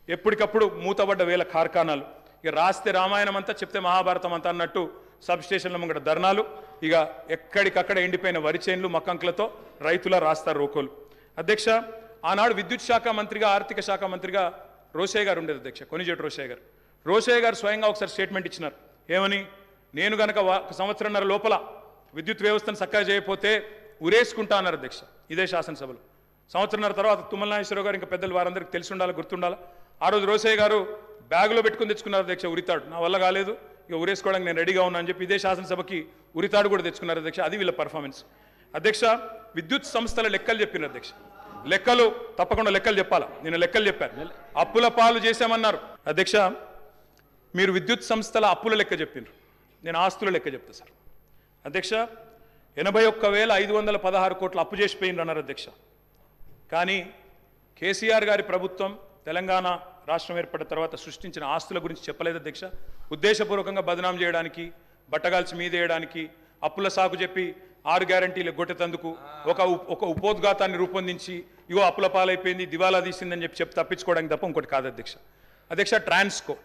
ఎప్పటికప్పుడు మూతబడ్డ వేల కార్ఖానాలు. ఇక రాస్తే రామాయణం అంతా చెప్తే మహాభారతం అంతా అన్నట్టు సబ్ స్టేషన్ల ముంగట ధర్నాలు, ఇక ఎక్కడికక్కడ ఎండిపోయిన వరి చేన్లు మక్కంకులతో రైతుల రాస్తారు రోకోలు. అధ్యక్ష, ఆనాడు విద్యుత్ శాఖ మంత్రిగా ఆర్థిక శాఖ మంత్రిగా రోషయ్య గారు ఉండేది అధ్యక్ష, కొనిజేటి రోషయ్య గారు స్వయంగా ఒకసారి స్టేట్మెంట్ ఇచ్చినారు. ఏమని? నేను గనక ఒక సంవత్సరంన్నర లోపల విద్యుత్ వ్యవస్థను చక్కగా చేయకపోతే ఉరేసుకుంటా అన్నారు అధ్యక్ష, ఇదే శాసనసభలో. సంవత్సరంన్నర తర్వాత తుమ్మల నాగేశ్వరరావు గారు ఇంకా పెద్దలు వారందరికీ తెలిసి ఉండాలి, గుర్తుండాలి. ఆ రోజు రోషయ్య గారు బ్యాగులో పెట్టుకుని తెచ్చుకున్నారు అధ్యక్ష ఉరితాడు. నా వల్ల కాలేదు, ఇక ఉరేసుకోవడానికి నేను రెడీగా ఉన్నా అని చెప్పి ఇదే శాసనసభకి ఉరితాడు కూడా తెచ్చుకున్నారు అధ్యక్ష. అది వీళ్ళ పర్ఫార్మెన్స్. అధ్యక్ష, విద్యుత్ సంస్థల లెక్కలు చెప్పినారు అధ్యక్ష. లెక్కలు తప్పకుండా లెక్కలు చెప్పాలా, నేను లెక్కలు చెప్పాను. అప్పుల పాలు చేశామన్నారు అధ్యక్ష. మీరు విద్యుత్ సంస్థల అప్పుల లెక్క చెప్పినారు, నేను ఆస్తుల లెక్క చెప్తా సార్. అధ్యక్ష, 81,516 కోట్ల అప్పు చేసిపోయిండ్రు అన్నారు అధ్యక్ష. కానీ కేసీఆర్ గారి ప్రభుత్వం తెలంగాణ రాష్ట్రం ఏర్పడిన తర్వాత సృష్టించిన ఆస్తుల గురించి చెప్పలేదు అధ్యక్ష. ఉద్దేశపూర్వకంగా బదనాం చేయడానికి, బట్టగాల్చి మీదేయడానికి, అప్పుల సాకు చెప్పి 6 గ్యారంటీలు గొట్టెతందుకు ఒక ఉపోద్ఘాతాన్ని రూపొందించి ఇగో అప్పుల పాలైపోయింది, దివాలా తీసిందని చెప్పి తప్పించుకోవడానికి తప్ప ఇంకోటి కాదు అధ్యక్ష. అధ్యక్ష,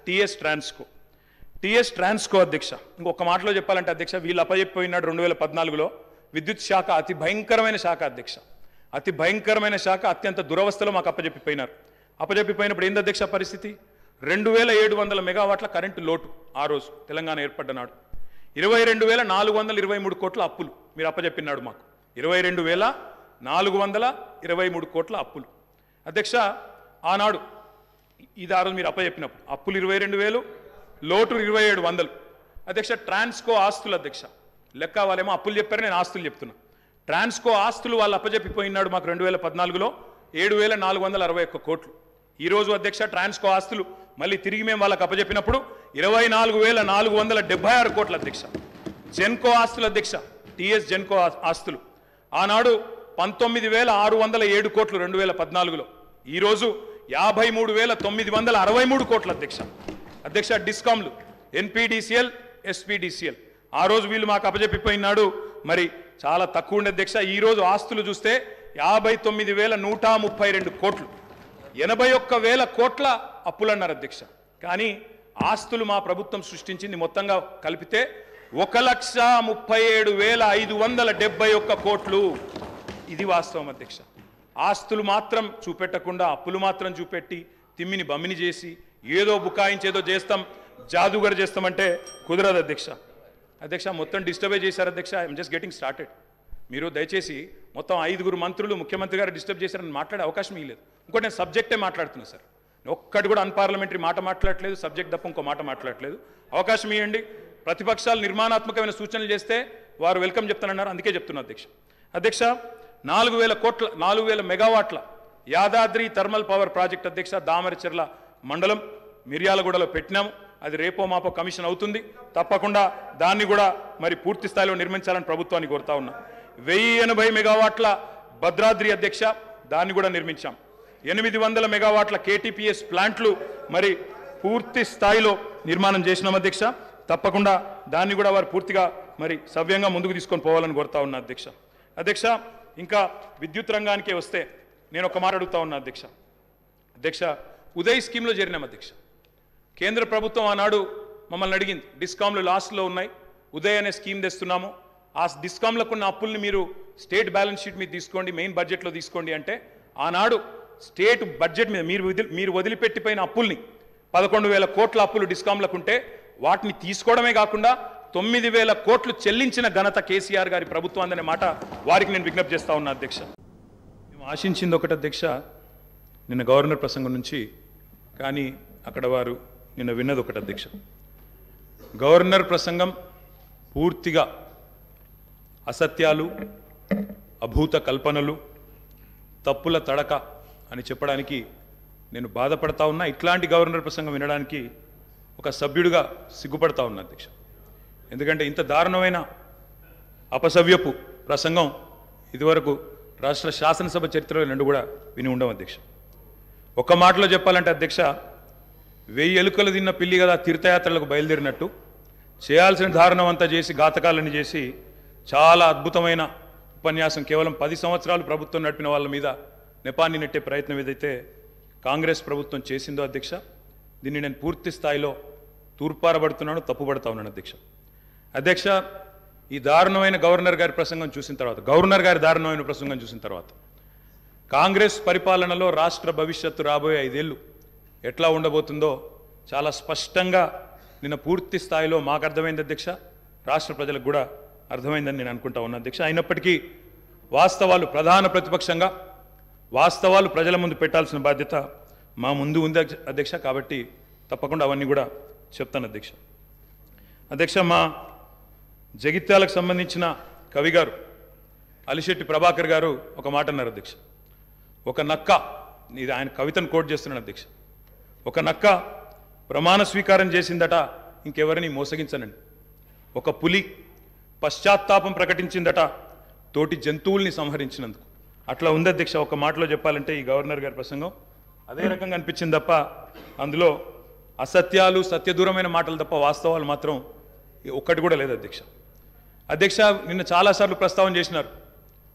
టీఎస్ ట్రాన్స్కో అధ్యక్ష, ఇంకొక మాటలో చెప్పాలంటే అధ్యక్ష, వీళ్ళు అప్పచెప్పిపోయినాడు 2014లో. విద్యుత్ శాఖ అతి భయంకరమైన శాఖ అధ్యక్ష, అతి భయంకరమైన శాఖ. అత్యంత దురవస్థలో మాకు అప్పచెప్పిపోయినారు. అప్పచెప్పిపోయినప్పుడు ఏంది అధ్యక్ష పరిస్థితి? 2700 మెగావాట్ల కరెంటు లోటు ఆ రోజు తెలంగాణ ఏర్పడ్డ నాడు. 22,423 కోట్ల అప్పులు మీరు అప్పచెప్పినాడు మాకు. 22,423 కోట్ల అప్పులు అధ్యక్ష. ఆనాడు ఇది ఆ రోజు మీరు అప్పచెప్పినప్పుడు అప్పులు 22,000, లోటు 2,700 అధ్యక్ష. ట్రాన్స్కో ఆస్తులు అధ్యక్ష, లెక్క వాళ్ళేమో అప్పులు చెప్పారు, నేను ఆస్తులు చెప్తున్నా. ట్రాన్స్కో ఆస్తులు వాళ్ళు అప్పచెప్పిపోయినాడు మాకు 2014లో 7,461 కోట్లు. ఈరోజు అధ్యక్ష ట్రాన్స్కో ఆస్తులు మళ్ళీ తిరిగి మేము వాళ్ళకి అప్పచెప్పినప్పుడు 24,476 కోట్ల అధ్యక్ష. జెన్కో ఆస్తులు అధ్యక్ష, టీఎస్ జెన్కో ఆస్తులు ఆనాడు 19,607 కోట్లు 2014లో, ఈరోజు 53,963 కోట్ల అధ్యక్ష. అధ్యక్ష, డిస్కామ్లు ఎన్పీడీసీఎల్, ఎస్పీడీసీఎల్ ఆ రోజు వీళ్ళు మాకు అప్పచెప్పిపోయినాడు మరి చాలా తక్కువ ఉండే అధ్యక్ష. ఈరోజు ఆస్తులు చూస్తే 59,132 కోట్లు, 81,000 కోట్ల అప్పులు అన్నారు అధ్యక్ష. కానీ ఆస్తులు మా ప్రభుత్వం సృష్టించింది మొత్తంగా కలిపితే 1,37,571 కోట్లు. ఇది వాస్తవం అధ్యక్ష. ఆస్తులు మాత్రం చూపెట్టకుండా అప్పులు మాత్రం చూపెట్టి తిమ్మిని బమ్మిని చేసి ఏదో బుకాయించి ఏదో చేస్తాం, జాదుగర్ చేస్తామంటే కుదరదు అధ్యక్ష. అధ్యక్ష, మొత్తం డిస్టర్బే చేశారు అధ్యక్ష. I'm just getting started. మీరు దయచేసి మొత్తం 5 మంత్రులు ముఖ్యమంత్రి గారు డిస్టర్బ్ చేశారని మాట్లాడే అవకాశం ఇవ్వలేదు. ఇంకోటి నేను సబ్జెక్టే మాట్లాడుతున్నా సార్, ఒక్కటి కూడా అన్పార్లమెంటరీ మాట మాట్లాడలేదు, సబ్జెక్ట్ తప్ప ఇంకో మాట మాట్లాడలేదు. అవకాశం ఇవ్వండి. ప్రతిపక్షాలు నిర్మాణాత్మకమైన సూచనలు చేస్తే వారు వెల్కమ్ చెప్తానన్నారు, అందుకే చెప్తున్నా అధ్యక్ష. అధ్యక్ష, 4,000 మెగావాట్ల యాదాద్రి థర్మల్ పవర్ ప్రాజెక్ట్ అధ్యక్ష, దామరచెర్ల మండలం మిర్యాలగూడలో పెట్టినాము. అది రేపో మాపో కమిషన్ అవుతుంది. తప్పకుండా దాన్ని కూడా మరి పూర్తి స్థాయిలో నిర్మించాలని ప్రభుత్వాన్ని కోరుతా ఉన్నా. 1,080 మెగావాట్ల భద్రాద్రి అధ్యక్ష, దాన్ని కూడా నిర్మించాం. 800 మెగావాట్ల కేటీపీఎస్ ప్లాంట్లు మరి పూర్తి స్థాయిలో నిర్మాణం చేసినాం అధ్యక్ష. తప్పకుండా దాన్ని కూడా వారు పూర్తిగా మరి సవ్యంగా ముందుకు తీసుకొని పోవాలని కోరుతా ఉన్నా అధ్యక్ష. అధ్యక్ష, ఇంకా విద్యుత్ రంగానికే వస్తే నేను ఒక మాట అడుగుతా ఉన్నా అధ్యక్ష. అధ్యక్ష, ఉదయ్ స్కీమ్లో చేరినాం అధ్యక్ష. కేంద్ర ప్రభుత్వం ఆనాడు మమ్మల్ని అడిగింది, డిస్కామ్లు లాస్ట్లో ఉన్నాయి, ఉదయ్ అనే స్కీమ్ తెస్తున్నాము, ఆ డిస్కామ్లకు ఉన్న అప్పుల్ని మీరు స్టేట్ బ్యాలెన్స్ షీట్ మీద తీసుకోండి, మెయిన్ బడ్జెట్లో తీసుకోండి అంటే ఆనాడు స్టేట్ బడ్జెట్ మీద మీరు వదిలిపెట్టిపోయిన అప్పుల్ని 11,000 కోట్ల అప్పులు డిస్కామ్లకు ఉంటే వాటిని తీసుకోవడమే కాకుండా 9,000 కోట్లు చెల్లించిన ఘనత కేసీఆర్ గారి ప్రభుత్వం అనే మాట వారికి నేను విజ్ఞప్తి చేస్తా ఉన్నా అధ్యక్ష. మేము ఆశించింది ఒకటి అధ్యక్ష, నిన్న గవర్నర్ ప్రసంగం నుంచి, కానీ అక్కడ వారు నిన్న విన్నది ఒకటి అధ్యక్ష. గవర్నర్ ప్రసంగం పూర్తిగా అసత్యాలు, అభూత కల్పనలు, తప్పుల తడక అని చెప్పడానికి నేను బాధపడతా ఉన్నా. ఇట్లాంటి గవర్నర్ ప్రసంగం వినడానికి ఒక సభ్యుడిగా సిగ్గుపడతా ఉన్నా అధ్యక్ష. ఎందుకంటే ఇంత దారుణమైన అపసవ్యపు ప్రసంగం ఇదివరకు రాష్ట్ర శాసనసభ చరిత్రలో రెండు కూడా విని ఉండవు అధ్యక్ష. ఒక్క మాటలో చెప్పాలంటే అధ్యక్ష, 1000 ఎలుకలు తిన్న పిల్లి కదా తీర్థయాత్రలకు బయలుదేరినట్టు చేయాల్సిన దారుణం అంతా చేసి ఘాతకాలని చేసి చాలా అద్భుతమైన ఉపన్యాసం కేవలం 10 సంవత్సరాలు ప్రభుత్వం నడిపిన వాళ్ళ మీద నెపాన్ని నెట్టే ప్రయత్నం ఏదైతే కాంగ్రెస్ ప్రభుత్వం చేసిందో అధ్యక్ష, దీన్ని నేను పూర్తి స్థాయిలో తూర్పారబడుతున్నాను, తప్పుపడతా ఉన్నాను అధ్యక్ష. అధ్యక్ష, ఈ దారుణమైన గవర్నర్ గారి ప్రసంగం చూసిన తర్వాత, గవర్నర్ గారి దారుణమైన ప్రసంగం చూసిన తర్వాత కాంగ్రెస్ పరిపాలనలో రాష్ట్ర భవిష్యత్తు రాబోయే 5 ఏళ్ళు ఎట్లా ఉండబోతుందో చాలా స్పష్టంగా నిన్న పూర్తి స్థాయిలో మాకు అర్థమైంది అధ్యక్ష, రాష్ట్ర ప్రజలకు కూడా అర్థమైందని నేను అనుకుంటా ఉన్నా అధ్యక్ష. అయినప్పటికీ వాస్తవాలు, ప్రధాన ప్రతిపక్షంగా వాస్తవాలు ప్రజల ముందు పెట్టాల్సిన బాధ్యత మా ముందు ఉంది అధ్యక్ష. కాబట్టి తప్పకుండా అవన్నీ కూడా చెప్తాను అధ్యక్ష. అధ్యక్ష, మా జగిత్యాలకు సంబంధించిన కవి గారు అలిశెట్టి ప్రభాకర్ గారు ఒక మాట అన్నారు అధ్యక్ష. ఒక నక్క, ఇది ఆయన కవితను కోట్ చేస్తున్నాను అధ్యక్ష, ఒక నక్క ప్రమాణ స్వీకారం చేసిందట ఇంకెవరిని మోసగించనండి. ఒక పులి పశ్చాత్తాపం ప్రకటించిందట తోటి జంతువుల్ని సంహరించినందుకు. అట్లా ఉంది అధ్యక్ష. ఒక మాటలో చెప్పాలంటే ఈ గవర్నర్ గారి ప్రసంగం అదే రకంగా అనిపించింది తప్ప అందులో అసత్యాలు, సత్యదూరమైన మాటలు తప్ప వాస్తవాలు మాత్రం ఒక్కటి కూడా లేదు అధ్యక్ష. అధ్యక్ష, నిన్న చాలాసార్లు ప్రస్తావన చేసినారు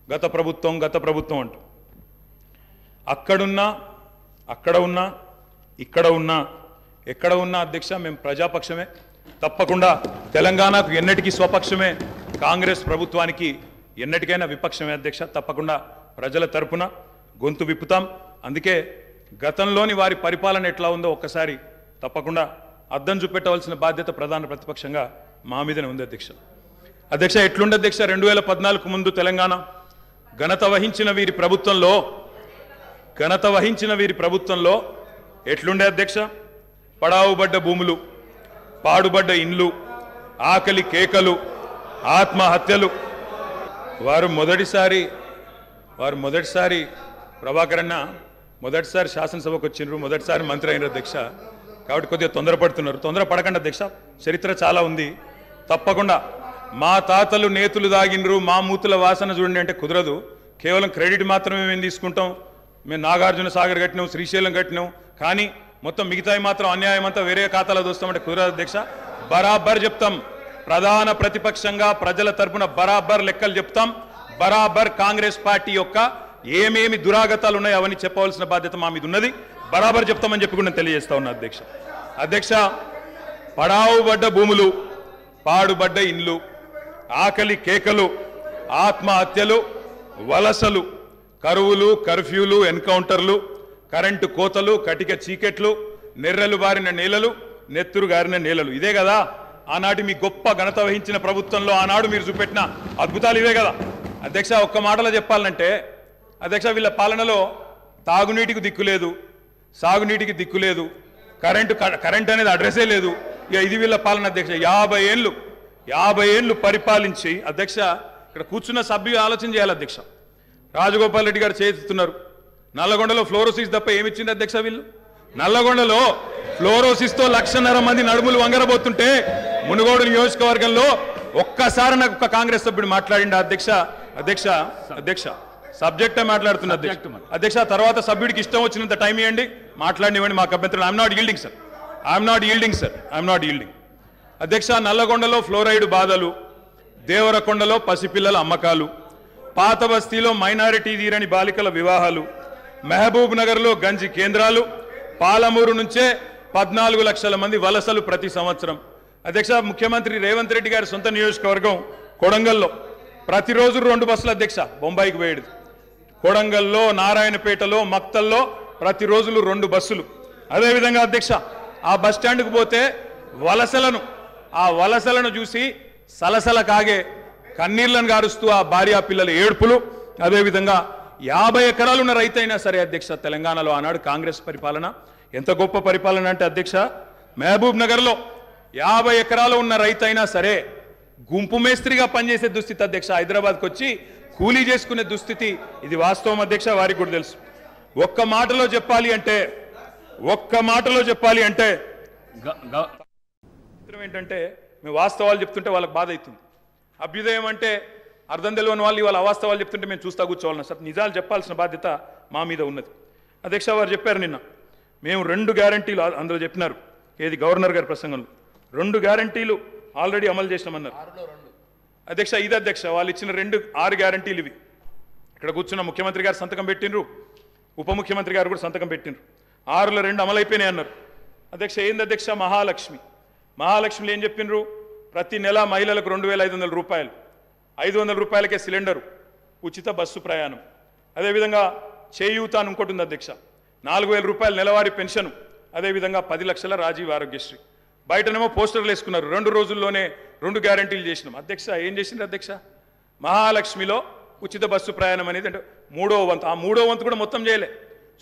గత ప్రభుత్వం అంటూ. అక్కడున్నా, అక్కడ ఉన్నా, ఇక్కడ ఉన్నా, ఎక్కడ ఉన్నా అధ్యక్ష మేము ప్రజాపక్షమే. తప్పకుండా తెలంగాణకు ఎన్నటికీ స్వపక్షమే, కాంగ్రెస్ ప్రభుత్వానికి ఎన్నటికైనా విపక్షమే అధ్యక్ష. తప్పకుండా ప్రజల తరపున గొంతు విప్పుతాం. అందుకే గతంలోని వారి పరిపాలన ఎట్లా ఉందో ఒక్కసారి తప్పకుండా అద్దం చూపెట్టవలసిన బాధ్యత ప్రధాన ప్రతిపక్షంగా మా మీదనే ఉంది అధ్యక్ష. అధ్యక్ష, ఎట్లుండే అధ్యక్ష 2014 ముందు తెలంగాణ ఘనత వహించిన వీరి ప్రభుత్వంలో ఎట్లుండే అధ్యక్ష? పడావుబడ్డ భూములు, పాడుబడ్డ ఇండ్లు, ఆకలి కేకలు, ఆత్మహత్యలు. వారు మొదటిసారి ప్రభాకర్ అన్న మొదటిసారి శాసనసభకు వచ్చిండ్రు, మొదటిసారి మంత్రి అయినారు అధ్యక్ష. కాబట్టి కొద్దిగా తొందరపడకండి అధ్యక్ష, చరిత్ర చాలా ఉంది. తప్పకుండా మా తాతలు నేతులు దాగినరు, మా మూతుల వాసన చూడండి అంటే కుదరదు. కేవలం క్రెడిట్ మాత్రమే మేము తీసుకుంటాం. మేము నాగార్జున సాగర్ కట్టినాం, శ్రీశైలం కట్టినాం, కానీ మొత్తం మిగతాయి మాత్రం అన్యాయం అంతా వేరే ఖాతాలో దోస్తామంటే కుదరదు అధ్యక్ష. బరాబర్ చెప్తాం, ప్రధాన ప్రతిపక్షంగా ప్రజల తరపున బరాబర్ లెక్కలు చెప్తాం. బరాబర్ కాంగ్రెస్ పార్టీ యొక్క ఏమేమి దురాగతాలు ఉన్నాయో అవన్నీ చెప్పవలసిన బాధ్యత మా మీద ఉన్నది. బరాబర్ చెప్తామని చెప్పి కూడా నేను తెలియజేస్తా ఉన్నా అధ్యక్ష. పడావుబడ్డ భూములు, పాడుబడ్డ ఇండ్లు, ఆకలి కేకలు, ఆత్మహత్యలు, వలసలు, కరువులు, కర్ఫ్యూలు, ఎన్కౌంటర్లు, కరెంటు కోతలు, కటిక చీకెట్లు, నెర్రెలు బారిన నేలలు, నెత్తురు గారిన నేలలు. ఇదే కదా ఆనాటి మీ గొప్ప ఘనత వహించిన ప్రభుత్వంలో ఆనాడు మీరు చూపెట్టిన అద్భుతాలు ఇవే కదా అధ్యక్ష. ఒక్క మాటలో చెప్పాలంటే అధ్యక్ష, వీళ్ళ పాలనలో తాగునీటికి దిక్కులేదు, సాగునీటికి దిక్కులేదు, కరెంట్ అనేది అడ్రస్సే లేదు. ఇక ఇది వీళ్ళ పాలన అధ్యక్ష. 50 ఏళ్ళు పరిపాలించి అధ్యక్ష, ఇక్కడ కూర్చున్న సభ్యులు ఆలోచన చేయాలి అధ్యక్ష. రాజగోపాల్ రెడ్డి గారు చేస్తున్నారు. నల్లగొండలో ఫ్లోరోసిస్ తప్ప ఏమిచ్చింది అధ్యక్ష? వీళ్ళు నల్లగొండలో ఫ్లోరోసిస్తో 1,00,000 మంది నడుములు వంగరబోతుంటే మునుగోడు నియోజకవర్గంలో ఒక్కసారి నాకు ఒక కాంగ్రెస్ సభ్యుడు మాట్లాడింది అధ్యక్ష. సబ్జెక్టే మాట్లాడుతున్న అధ్యక్ష. తర్వాత సభ్యుడికి ఇష్టం వచ్చినంత టైం ఇవ్వండి, మాట్లాడినివ్వండి, మాకు అభ్యంతరం. ఐఎమ్ నాట్ ఈల్డింగ్ అధ్యక్ష. నల్లగొండలో ఫ్లోరైడ్ బాధలు, దేవరకొండలో పసిపిల్లల అమ్మకాలు, పాత బస్తీలో మైనారిటీ తీరని బాలికల వివాహాలు, మహబూబ్ నగర్లో గంజి కేంద్రాలు, పాలమూరు నుంచే 14 లక్షల మంది వలసలు ప్రతి సంవత్సరం. అధ్యక్ష, ముఖ్యమంత్రి రేవంత్ రెడ్డి గారి సొంత నియోజకవర్గం కొడంగల్లో ప్రతిరోజు 2 బస్సులు అధ్యక్ష బొంబాయికి పోయేది. కొడంగల్లో, నారాయణపేటలో, మక్తల్లో ప్రతిరోజులు 2 బస్సులు. అదేవిధంగా అధ్యక్ష, ఆ బస్టాండ్కు పోతే ఆ వలసలను చూసి సలసల కాగే కన్నీళ్లను గారుస్తూ ఆ భార్యా పిల్లల ఏడుపులు. అదేవిధంగా 50 ఎకరాలు ఉన్న రైతైనా సరే అధ్యక్ష, తెలంగాణలో ఆనాడు కాంగ్రెస్ పరిపాలన ఎంత గొప్ప పరిపాలన అంటే అధ్యక్ష, మహబూబ్ నగర్లో 50 ఎకరాలు ఉన్న రైతైనా సరే గుంపు మేస్త్రిగా పనిచేసే దుస్థితి అధ్యక్ష. హైదరాబాద్కి వచ్చి కూలీ చేసుకునే దుస్థితి. ఇది వాస్తవం అధ్యక్ష, వారికి కూడా తెలుసు. ఒక్క మాటలో చెప్పాలి అంటే ఏంటంటే మేము వాస్తవాలు చెప్తుంటే వాళ్ళకి బాధ అవుతుంది. అభ్యుదయం అంటే అర్థం తెలియని వాళ్ళు ఇవాళ అవాస్తవాలు చెప్తుంటే మేము చూస్తా కూర్చోవాలన్నా సార్. నిజాలు చెప్పాల్సిన బాధ్యత మా మీద ఉన్నది అధ్యక్ష. వారు చెప్పారు నిన్న మేము 2 గ్యారంటీలు అందులో చెప్పినారు. ఏది గవర్నర్ గారి ప్రసంగంలో 2 గ్యారంటీలు ఆల్రెడీ అమలు చేసినామన్నారు అధ్యక్ష. ఇది అధ్యక్ష, వాళ్ళు ఇచ్చిన 6 గ్యారంటీలు ఇవి. ఇక్కడ కూర్చున్న ముఖ్యమంత్రి గారు సంతకం పెట్టినరు, ఉప ముఖ్యమంత్రి గారు కూడా సంతకం పెట్టినరు. 6లో 2 అమలైపోయినాయి అన్నారు అధ్యక్ష. ఏంది అధ్యక్ష? మహాలక్ష్మిలో ఏం చెప్పినరు? ప్రతి నెల మహిళలకు 2500 రూపాయలు, 500 రూపాయలకే సిలిండరు, ఉచిత బస్సు ప్రయాణం. అదేవిధంగా చేయూత అని ఇంకోటి ఉంది అధ్యక్ష, 4000 రూపాయల నెలవారీ పెన్షన్. అదేవిధంగా 10 లక్షల రాజీవ్ ఆరోగ్యశ్రీ. బయటనేమో పోస్టర్లు వేసుకున్నారు, 2 రోజుల్లోనే 2 గ్యారంటీలు చేసినాం. అధ్యక్ష ఏం చేసిండ్రు అధ్యక్ష? మహాలక్ష్మిలో ఉచిత బస్సు ప్రయాణం అనేది అంటే 3వ వంతు, ఆ 3వ వంతు కూడా మొత్తం చేయలే.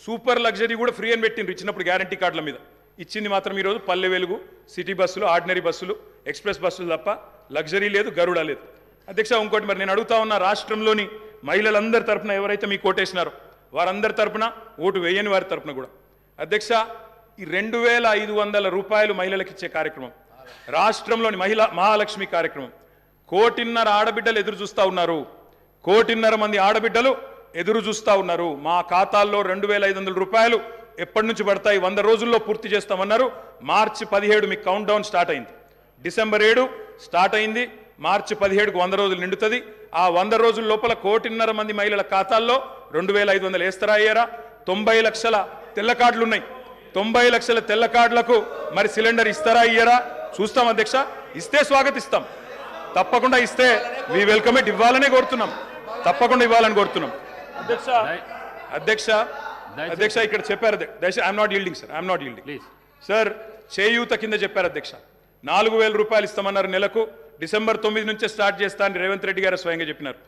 సూపర్ లగ్జరీ కూడా ఫ్రీ అని పెట్టిండ్రు ఇచ్చినప్పుడు గ్యారంటీ కార్డుల మీద. ఇచ్చింది మాత్రం ఈరోజు పల్లె వెలుగు, సిటీ బస్సులు, ఆర్డినరీ బస్సులు, ఎక్స్ప్రెస్ బస్సులు తప్ప లగ్జరీ లేదు, గరుడ లేదు. అధ్యక్ష ఇంకోటి మరి నేను అడుగుతా ఉన్న, రాష్ట్రంలోని మహిళలందరి తరపున ఎవరైతే మీకు ఓటేసినారో వారందరి తరపున, ఓటు వేయని వారి తరపున కూడా అధ్యక్ష ఈ 2500 రూపాయలు మహిళలకు ఇచ్చే కార్యక్రమం, రాష్ట్రంలోని మహాలక్ష్మి కార్యక్రమం 1.5 కోటి ఆడబిడ్డలు ఎదురు చూస్తూ ఉన్నారు. 1.5 కోటి మంది ఆడబిడ్డలు ఎదురు చూస్తూ ఉన్నారు. మా ఖాతాల్లో 2500 రూపాయలు ఎప్పటి నుంచి పడతాయి? 100 రోజుల్లో పూర్తి చేస్తామన్నారు. మార్చి 17 మీకు కౌంట్ డౌన్ స్టార్ట్ అయింది. డిసెంబర్ 7 స్టార్ట్ అయింది. మార్చి 17కు 100 రోజులు నిండుతుంది. ఆ 100 రోజుల లోపల 1.5 కోటి మంది మహిళల ఖాతాల్లో 2500 వేస్తారా అయ్యారా? 90 లక్షల తెల్ల కార్డులు ఉన్నాయి. 90 లక్షల తెల్ల కార్డులకు మరి సిలిండర్ ఇస్తారా అయ్యారా? చూస్తాం అధ్యక్ష. ఇస్తే స్వాగతిస్తాం, తప్పకుండా ఇస్తే వి వెల్కమ్ ఇట్. ఇవ్వాలనే కోరుతున్నాం, తప్పకుండా ఇవ్వాలని కోరుతున్నాం. అధ్యక్ష అధ్యక్ష అధ్యక్ష ఇక్కడ చెప్పారు I'm not yielding sir, I'm not yielding sir. చేయూత కింద చెప్పారు అధ్యక్ష, 4000 రూపాయలు ఇస్తామన్నారు నెలకు. డిసెంబర్ 9 నుంచే స్టార్ట్ చేస్తా అని రేవంత్ రెడ్డి గారు స్వయంగా చెప్పినారు.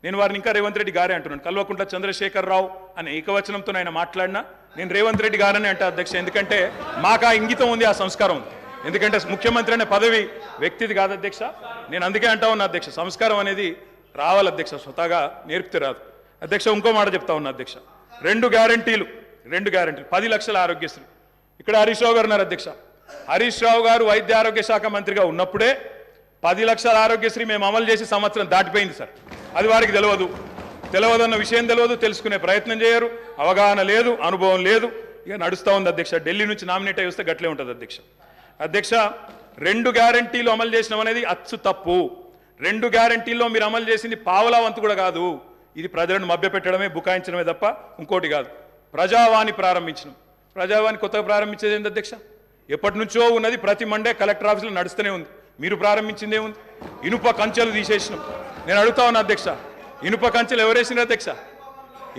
నేను వారిని ఇంకా రేవంత్ రెడ్డి గారే అంటున్నాను. కల్వకుంట్ల చంద్రశేఖర్ రావు అనే ఏకవచనంతో ఆయన మాట్లాడినా నేను రేవంత్ రెడ్డి గారని అంటే అధ్యక్ష, ఎందుకంటే మాకు ఆ ఇంగితం ఉంది, ఆ సంస్కారం ఉంది. ఎందుకంటే ముఖ్యమంత్రి అనే పదవి వ్యక్తిది కాదు అధ్యక్ష. నేను అందుకే అంటా ఉన్నా అధ్యక్ష, సంస్కారం అనేది రావాలి అధ్యక్ష, స్వతహాగా నేర్పితే రాదు అధ్యక్ష. ఇంకో మాట చెప్తా ఉన్నా అధ్యక్ష, 2 గ్యారంటీలు 10 లక్షల ఆరోగ్యశ్రీ. ఇక్కడ హరీష్ రావు గారు ఉన్నారు అధ్యక్ష. హరీష్ రావు గారు వైద్య ఆరోగ్య శాఖ మంత్రిగా ఉన్నప్పుడే 10 లక్షల ఆరోగ్యశ్రీ మేము అమలు చేసి సంవత్సరం దాటిపోయింది సార్. అది వారికి తెలియదన్న విషయం తెలియదు, తెలుసుకునే ప్రయత్నం చేయరు, అవగాహన లేదు, అనుభవం లేదు. ఇక నడుస్తూ ఉంది అధ్యక్ష. ఢిల్లీ నుంచి నామినేట్ అయి వస్తే గట్లే ఉంటుంది అధ్యక్ష. అధ్యక్ష 2 గ్యారంటీలు అమలు చేసినాం అనేది అచ్చు తప్పు. 2 గ్యారంటీల్లో మీరు అమలు చేసింది పావలా వంతు కూడా కాదు. ఇది ప్రజలను మభ్యపెట్టడమే, బుకాయించడమే తప్ప ఇంకోటి కాదు. ప్రజావాణి ప్రారంభించినాం. ప్రజావాణి కొత్తగా ప్రారంభించేది ఏంటి అధ్యక్ష? ఎప్పటి నుంచో ఉన్నది, ప్రతి మండే కలెక్టర్ ఆఫీసులో నడుస్తూనే ఉంది. మీరు ప్రారంభించిందే ఉంది. ఇనుప కంచెలు తీసేసినాం. నేను అడుగుతా ఉన్నా అధ్యక్ష, ఇనుప కంచెలు ఎవరేసినారు అధ్యక్ష?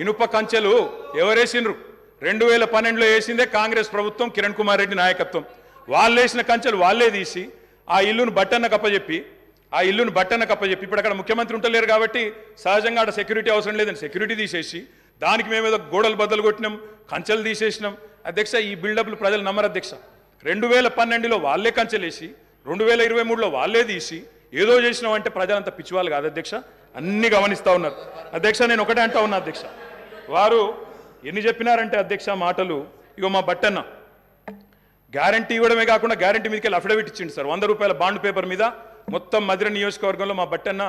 ఇనుప కంచెలు ఎవరేసినారు? 2012లో వేసిందే కాంగ్రెస్ ప్రభుత్వం, కిరణ్ కుమార్ రెడ్డి నాయకత్వం. వాళ్ళు వేసిన కంచెలు వాళ్ళే తీసి ఆ ఇల్లును బట్టన్న కప్పచెప్పి ఇప్పుడు అక్కడ ముఖ్యమంత్రి ఉంటలేరు కాబట్టి సహజంగా అక్కడ సెక్యూరిటీ అవసరం లేదని సెక్యూరిటీ తీసేసి దానికి మేమేదో గోడలు బద్దలు కొట్టినాం, కంచెలు తీసేసినాం. అధ్యక్ష ఈ బిల్డప్లు ప్రజలు నమ్మరు అధ్యక్ష. 2012లో వాళ్ళే కంచెలేసి 2023లో వాళ్ళే తీసి ఏదో చేసినాం అంటే ప్రజలంతా పిచ్చివాళ్ళు కాదు అధ్యక్ష, అన్ని గమనిస్తూ ఉన్నారు అధ్యక్ష. నేను ఒకటే అంటా ఉన్నా అధ్యక్ష, వారు ఎన్ని చెప్పినారంటే అధ్యక్ష మాటలు. ఇగో మా బట్టన్న గ్యారంటీ ఇవ్వడమే కాకుండా గ్యారంటీ మీదకి వెళ్ళి అఫిడవిట్ ఇచ్చిండు సార్. 100 రూపాయల బాండ్ పేపర్ మీద మొత్తం మధిర నియోజకవర్గంలో మా బట్టన్న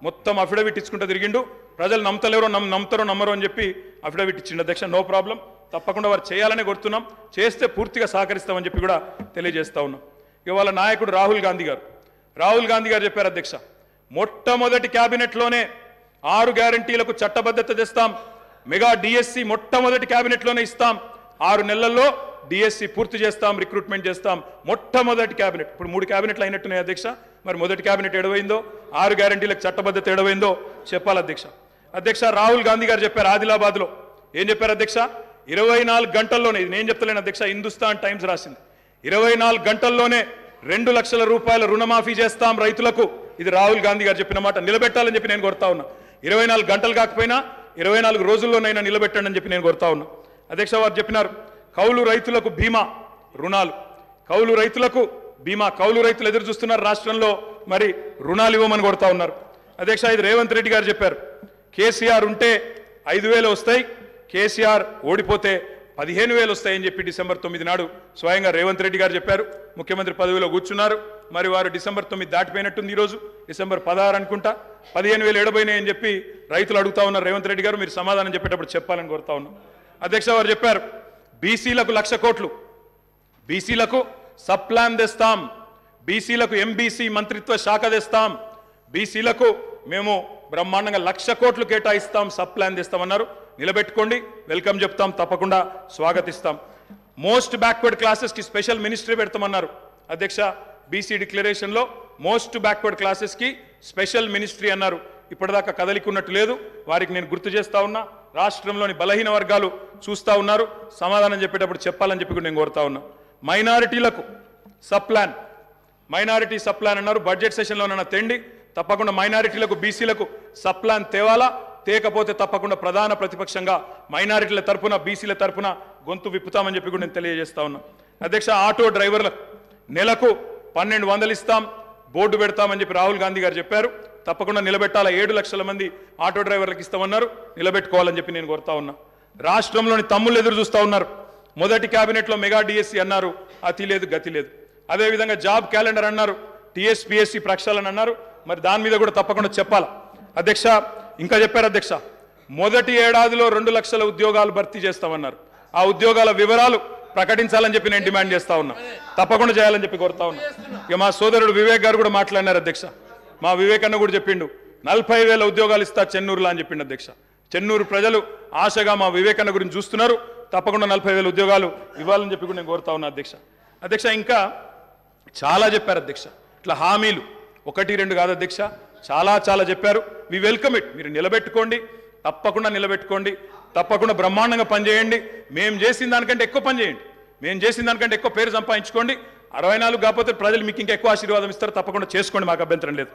మొత్తం అఫిడవిట్ ఇచ్చుకుంటూ తిరిగిండు. ప్రజలు నమ్మతలేరో నమ్ముతారో నమ్మరో అని చెప్పి అఫిడవిట్ ఇచ్చిండు అధ్యక్ష. నో ప్రాబ్లం, తప్పకుండా వారు చేయాలనే కోరుతున్నాం, చేస్తే పూర్తిగా సహకరిస్తామని చెప్పి కూడా తెలియజేస్తా ఉన్నాం. ఇవాళ నాయకుడు రాహుల్ గాంధీ గారు చెప్పారు అధ్యక్ష, మొట్టమొదటి క్యాబినెట్లోనే 6 గ్యారంటీలకు చట్టబద్ధత తెస్తాం. మెగా డిఎస్సి మొట్టమొదటి క్యాబినెట్లోనే ఇస్తాం. 6 నెలల్లో డిఎస్సి పూర్తి చేస్తాం, రిక్రూట్మెంట్ చేస్తాం. మొట్టమొదటి క్యాబినెట్. ఇప్పుడు 3 క్యాబినెట్లు అయినట్టున్నాయి అధ్యక్ష. మరి మొదటి క్యాబినెట్ ఎడవైందో, 6 గ్యారంటీలకు చట్టబద్ధత ఎడవైందో చెప్పాలి అధ్యక్ష. అధ్యక్ష రాహుల్ గాంధీ గారు చెప్పారు ఆదిలాబాద్లో. ఏం చెప్పారు అధ్యక్ష? 24 గంటల్లోనే, ఇది నేను చెప్తలేను అధ్యక్ష, హిందుస్థాన్ టైమ్స్ రాసింది. 24 గంటల్లోనే 2 లక్షల రూపాయల రుణమాఫీ చేస్తాం రైతులకు. ఇది రాహుల్ గాంధీ గారు చెప్పిన మాట. నిలబెట్టాలని చెప్పి నేను కోరుతా ఉన్నా. 24 గంటలు కాకపోయినా 24 రోజుల్లోనైనా నిలబెట్టండి అని చెప్పి నేను కోరుతా ఉన్నా అధ్యక్ష. వారు చెప్పినారు కౌలు రైతులకు బీమా రుణాలు, కౌలు రైతులకు బీమా. కౌలు రైతులు ఎదురు చూస్తున్నారు రాష్ట్రంలో, మరి రుణాలు ఇవ్వమని కోరుతా ఉన్నారు అధ్యక్ష. ఇది రేవంత్ రెడ్డి గారు చెప్పారు. కేసీఆర్ ఉంటే 5000 వస్తాయి, కేసీఆర్ ఓడిపోతే 15000 వస్తాయని చెప్పి డిసెంబర్ 9 నాడు స్వయంగా రేవంత్ రెడ్డి గారు చెప్పారు. ముఖ్యమంత్రి పదవిలో కూర్చున్నారు. మరి వారు డిసెంబర్ 9 దాటిపోయినట్టుంది. ఈరోజు డిసెంబర్ 16 అనుకుంటా. 15000 ఎడబోయినాయని చెప్పి రైతులు అడుగుతా ఉన్నారు. రేవంత్ రెడ్డి గారు మీరు సమాధానం చెప్పేటప్పుడు చెప్పాలని కోరుతా ఉన్నాం అధ్యక్ష. వారు చెప్పారు బీసీలకు 1,00,000 కోట్లు, బీసీలకు సబ్ ప్లాన్ తెస్తాం, బీసీలకు ఎంబీసీ మంత్రిత్వ శాఖ తెస్తాం, బీసీలకు మేము బ్రహ్మాండంగా 1,00,000 కోట్లు కేటాయిస్తాం, సబ్ ప్లాన్ తెస్తామన్నారు. నిలబెట్టుకోండి, వెల్కమ్ చెప్తాం, తప్పకుండా స్వాగతిస్తాం. మోస్ట్ బ్యాక్వర్డ్ క్లాసెస్కి స్పెషల్ మినిస్ట్రీ పెడతామన్నారు అధ్యక్ష. బీసీ డిక్లరేషన్లో మోస్ట్ బ్యాక్వర్డ్ క్లాసెస్కి స్పెషల్ మినిస్ట్రీ అన్నారు. ఇప్పటిదాకా కదలికున్నట్టు లేదు. వారికి నేను గుర్తు చేస్తా ఉన్నా. రాష్ట్రంలోని బలహీన వర్గాలు చూస్తూ ఉన్నారు. సమాధానం చెప్పేటప్పుడు చెప్పాలని చెప్పి కూడా నేను కోరుతా ఉన్నా. మైనారిటీలకు సప్లాన్, మైనారిటీ సప్లాన్ అన్నారు. బడ్జెట్ సెషన్లోనన్న తెండి తప్పకుండా మైనారిటీలకు బీసీలకు సప్లాన్ తేవాలా. తేకపోతే తప్పకుండా ప్రధాన ప్రతిపక్షంగా మైనారిటీల తరపున బీసీల తరపున గొంతు విప్పుతామని చెప్పి కూడా నేను తెలియజేస్తా ఉన్నా. అధ్యక్ష, ఆటో డ్రైవర్లకు నెలకు 1200 ఇస్తాం, బోర్డు పెడతామని చెప్పి రాహుల్ గాంధీ గారు చెప్పారు. తప్పకుండా నిలబెట్టాలా. 7 లక్షల మంది ఆటో డ్రైవర్లకు ఇస్తామన్నారు. నిలబెట్టుకోవాలని చెప్పి నేను కోరుతా ఉన్నా. రాష్ట్రంలోని తమ్ముళ్ళు ఎదురు చూస్తూ ఉన్నారు. మొదటి కేబినెట్లో మెగా డిఎస్సి అన్నారు, అతి లేదు గతి లేదు. అదేవిధంగా జాబ్ క్యాలెండర్ అన్నారు, టీఎస్పీఎస్సీ ప్రక్షాళన అన్నారు. మరి దాని మీద కూడా తప్పకుండా చెప్పాలా. అధ్యక్ష, ఇంకా చెప్పారు అధ్యక్ష, మొదటి ఏడాదిలో 2 లక్షల ఉద్యోగాలు భర్తీ చేస్తామన్నారు. ఆ ఉద్యోగాల వివరాలు ప్రకటించాలని చెప్పి నేను డిమాండ్ చేస్తా ఉన్నా. తప్పకుండా చేయాలని చెప్పి కోరుతా ఉన్నా. ఇక మా సోదరుడు వివేక్ గారు కూడా మాట్లాడినారు అధ్యక్ష. మా వివేక్ అన్న కూడా చెప్పిండు 40,000 ఉద్యోగాలు ఇస్తా చెన్నూరులో అని చెప్పిండు అధ్యక్ష. చెన్నూరు ప్రజలు ఆశగా మా వివేక్ అన్న గురించి చూస్తున్నారు. తప్పకుండా 40,000 ఉద్యోగాలు ఇవ్వాలని చెప్పి కూడా నేను కోరుతా ఉన్నా అధ్యక్ష. అధ్యక్ష, ఇంకా చాలా చెప్పారు అధ్యక్ష. ఇట్లా హామీలు 1-2 కాదు అధ్యక్ష, చాలా చెప్పారు. We welcome it. మీరు నిలబెట్టుకోండి, తప్పకుండా నిలబెట్టుకోండి, తప్పకుండా బ్రహ్మాండంగా పనిచేయండి. మేము చేసిన దానికంటే ఎక్కువ పని చేయండి, మేము చేసిన దానికంటే ఎక్కువ పేరు సంపాదించుకోండి. 64 కాకపోతే ప్రజలు మీకు ఇంకా ఎక్కువ ఆశీర్వాదం ఇస్తారు. తప్పకుండా చేసుకోండి, మాకు అభ్యంతరం లేదు.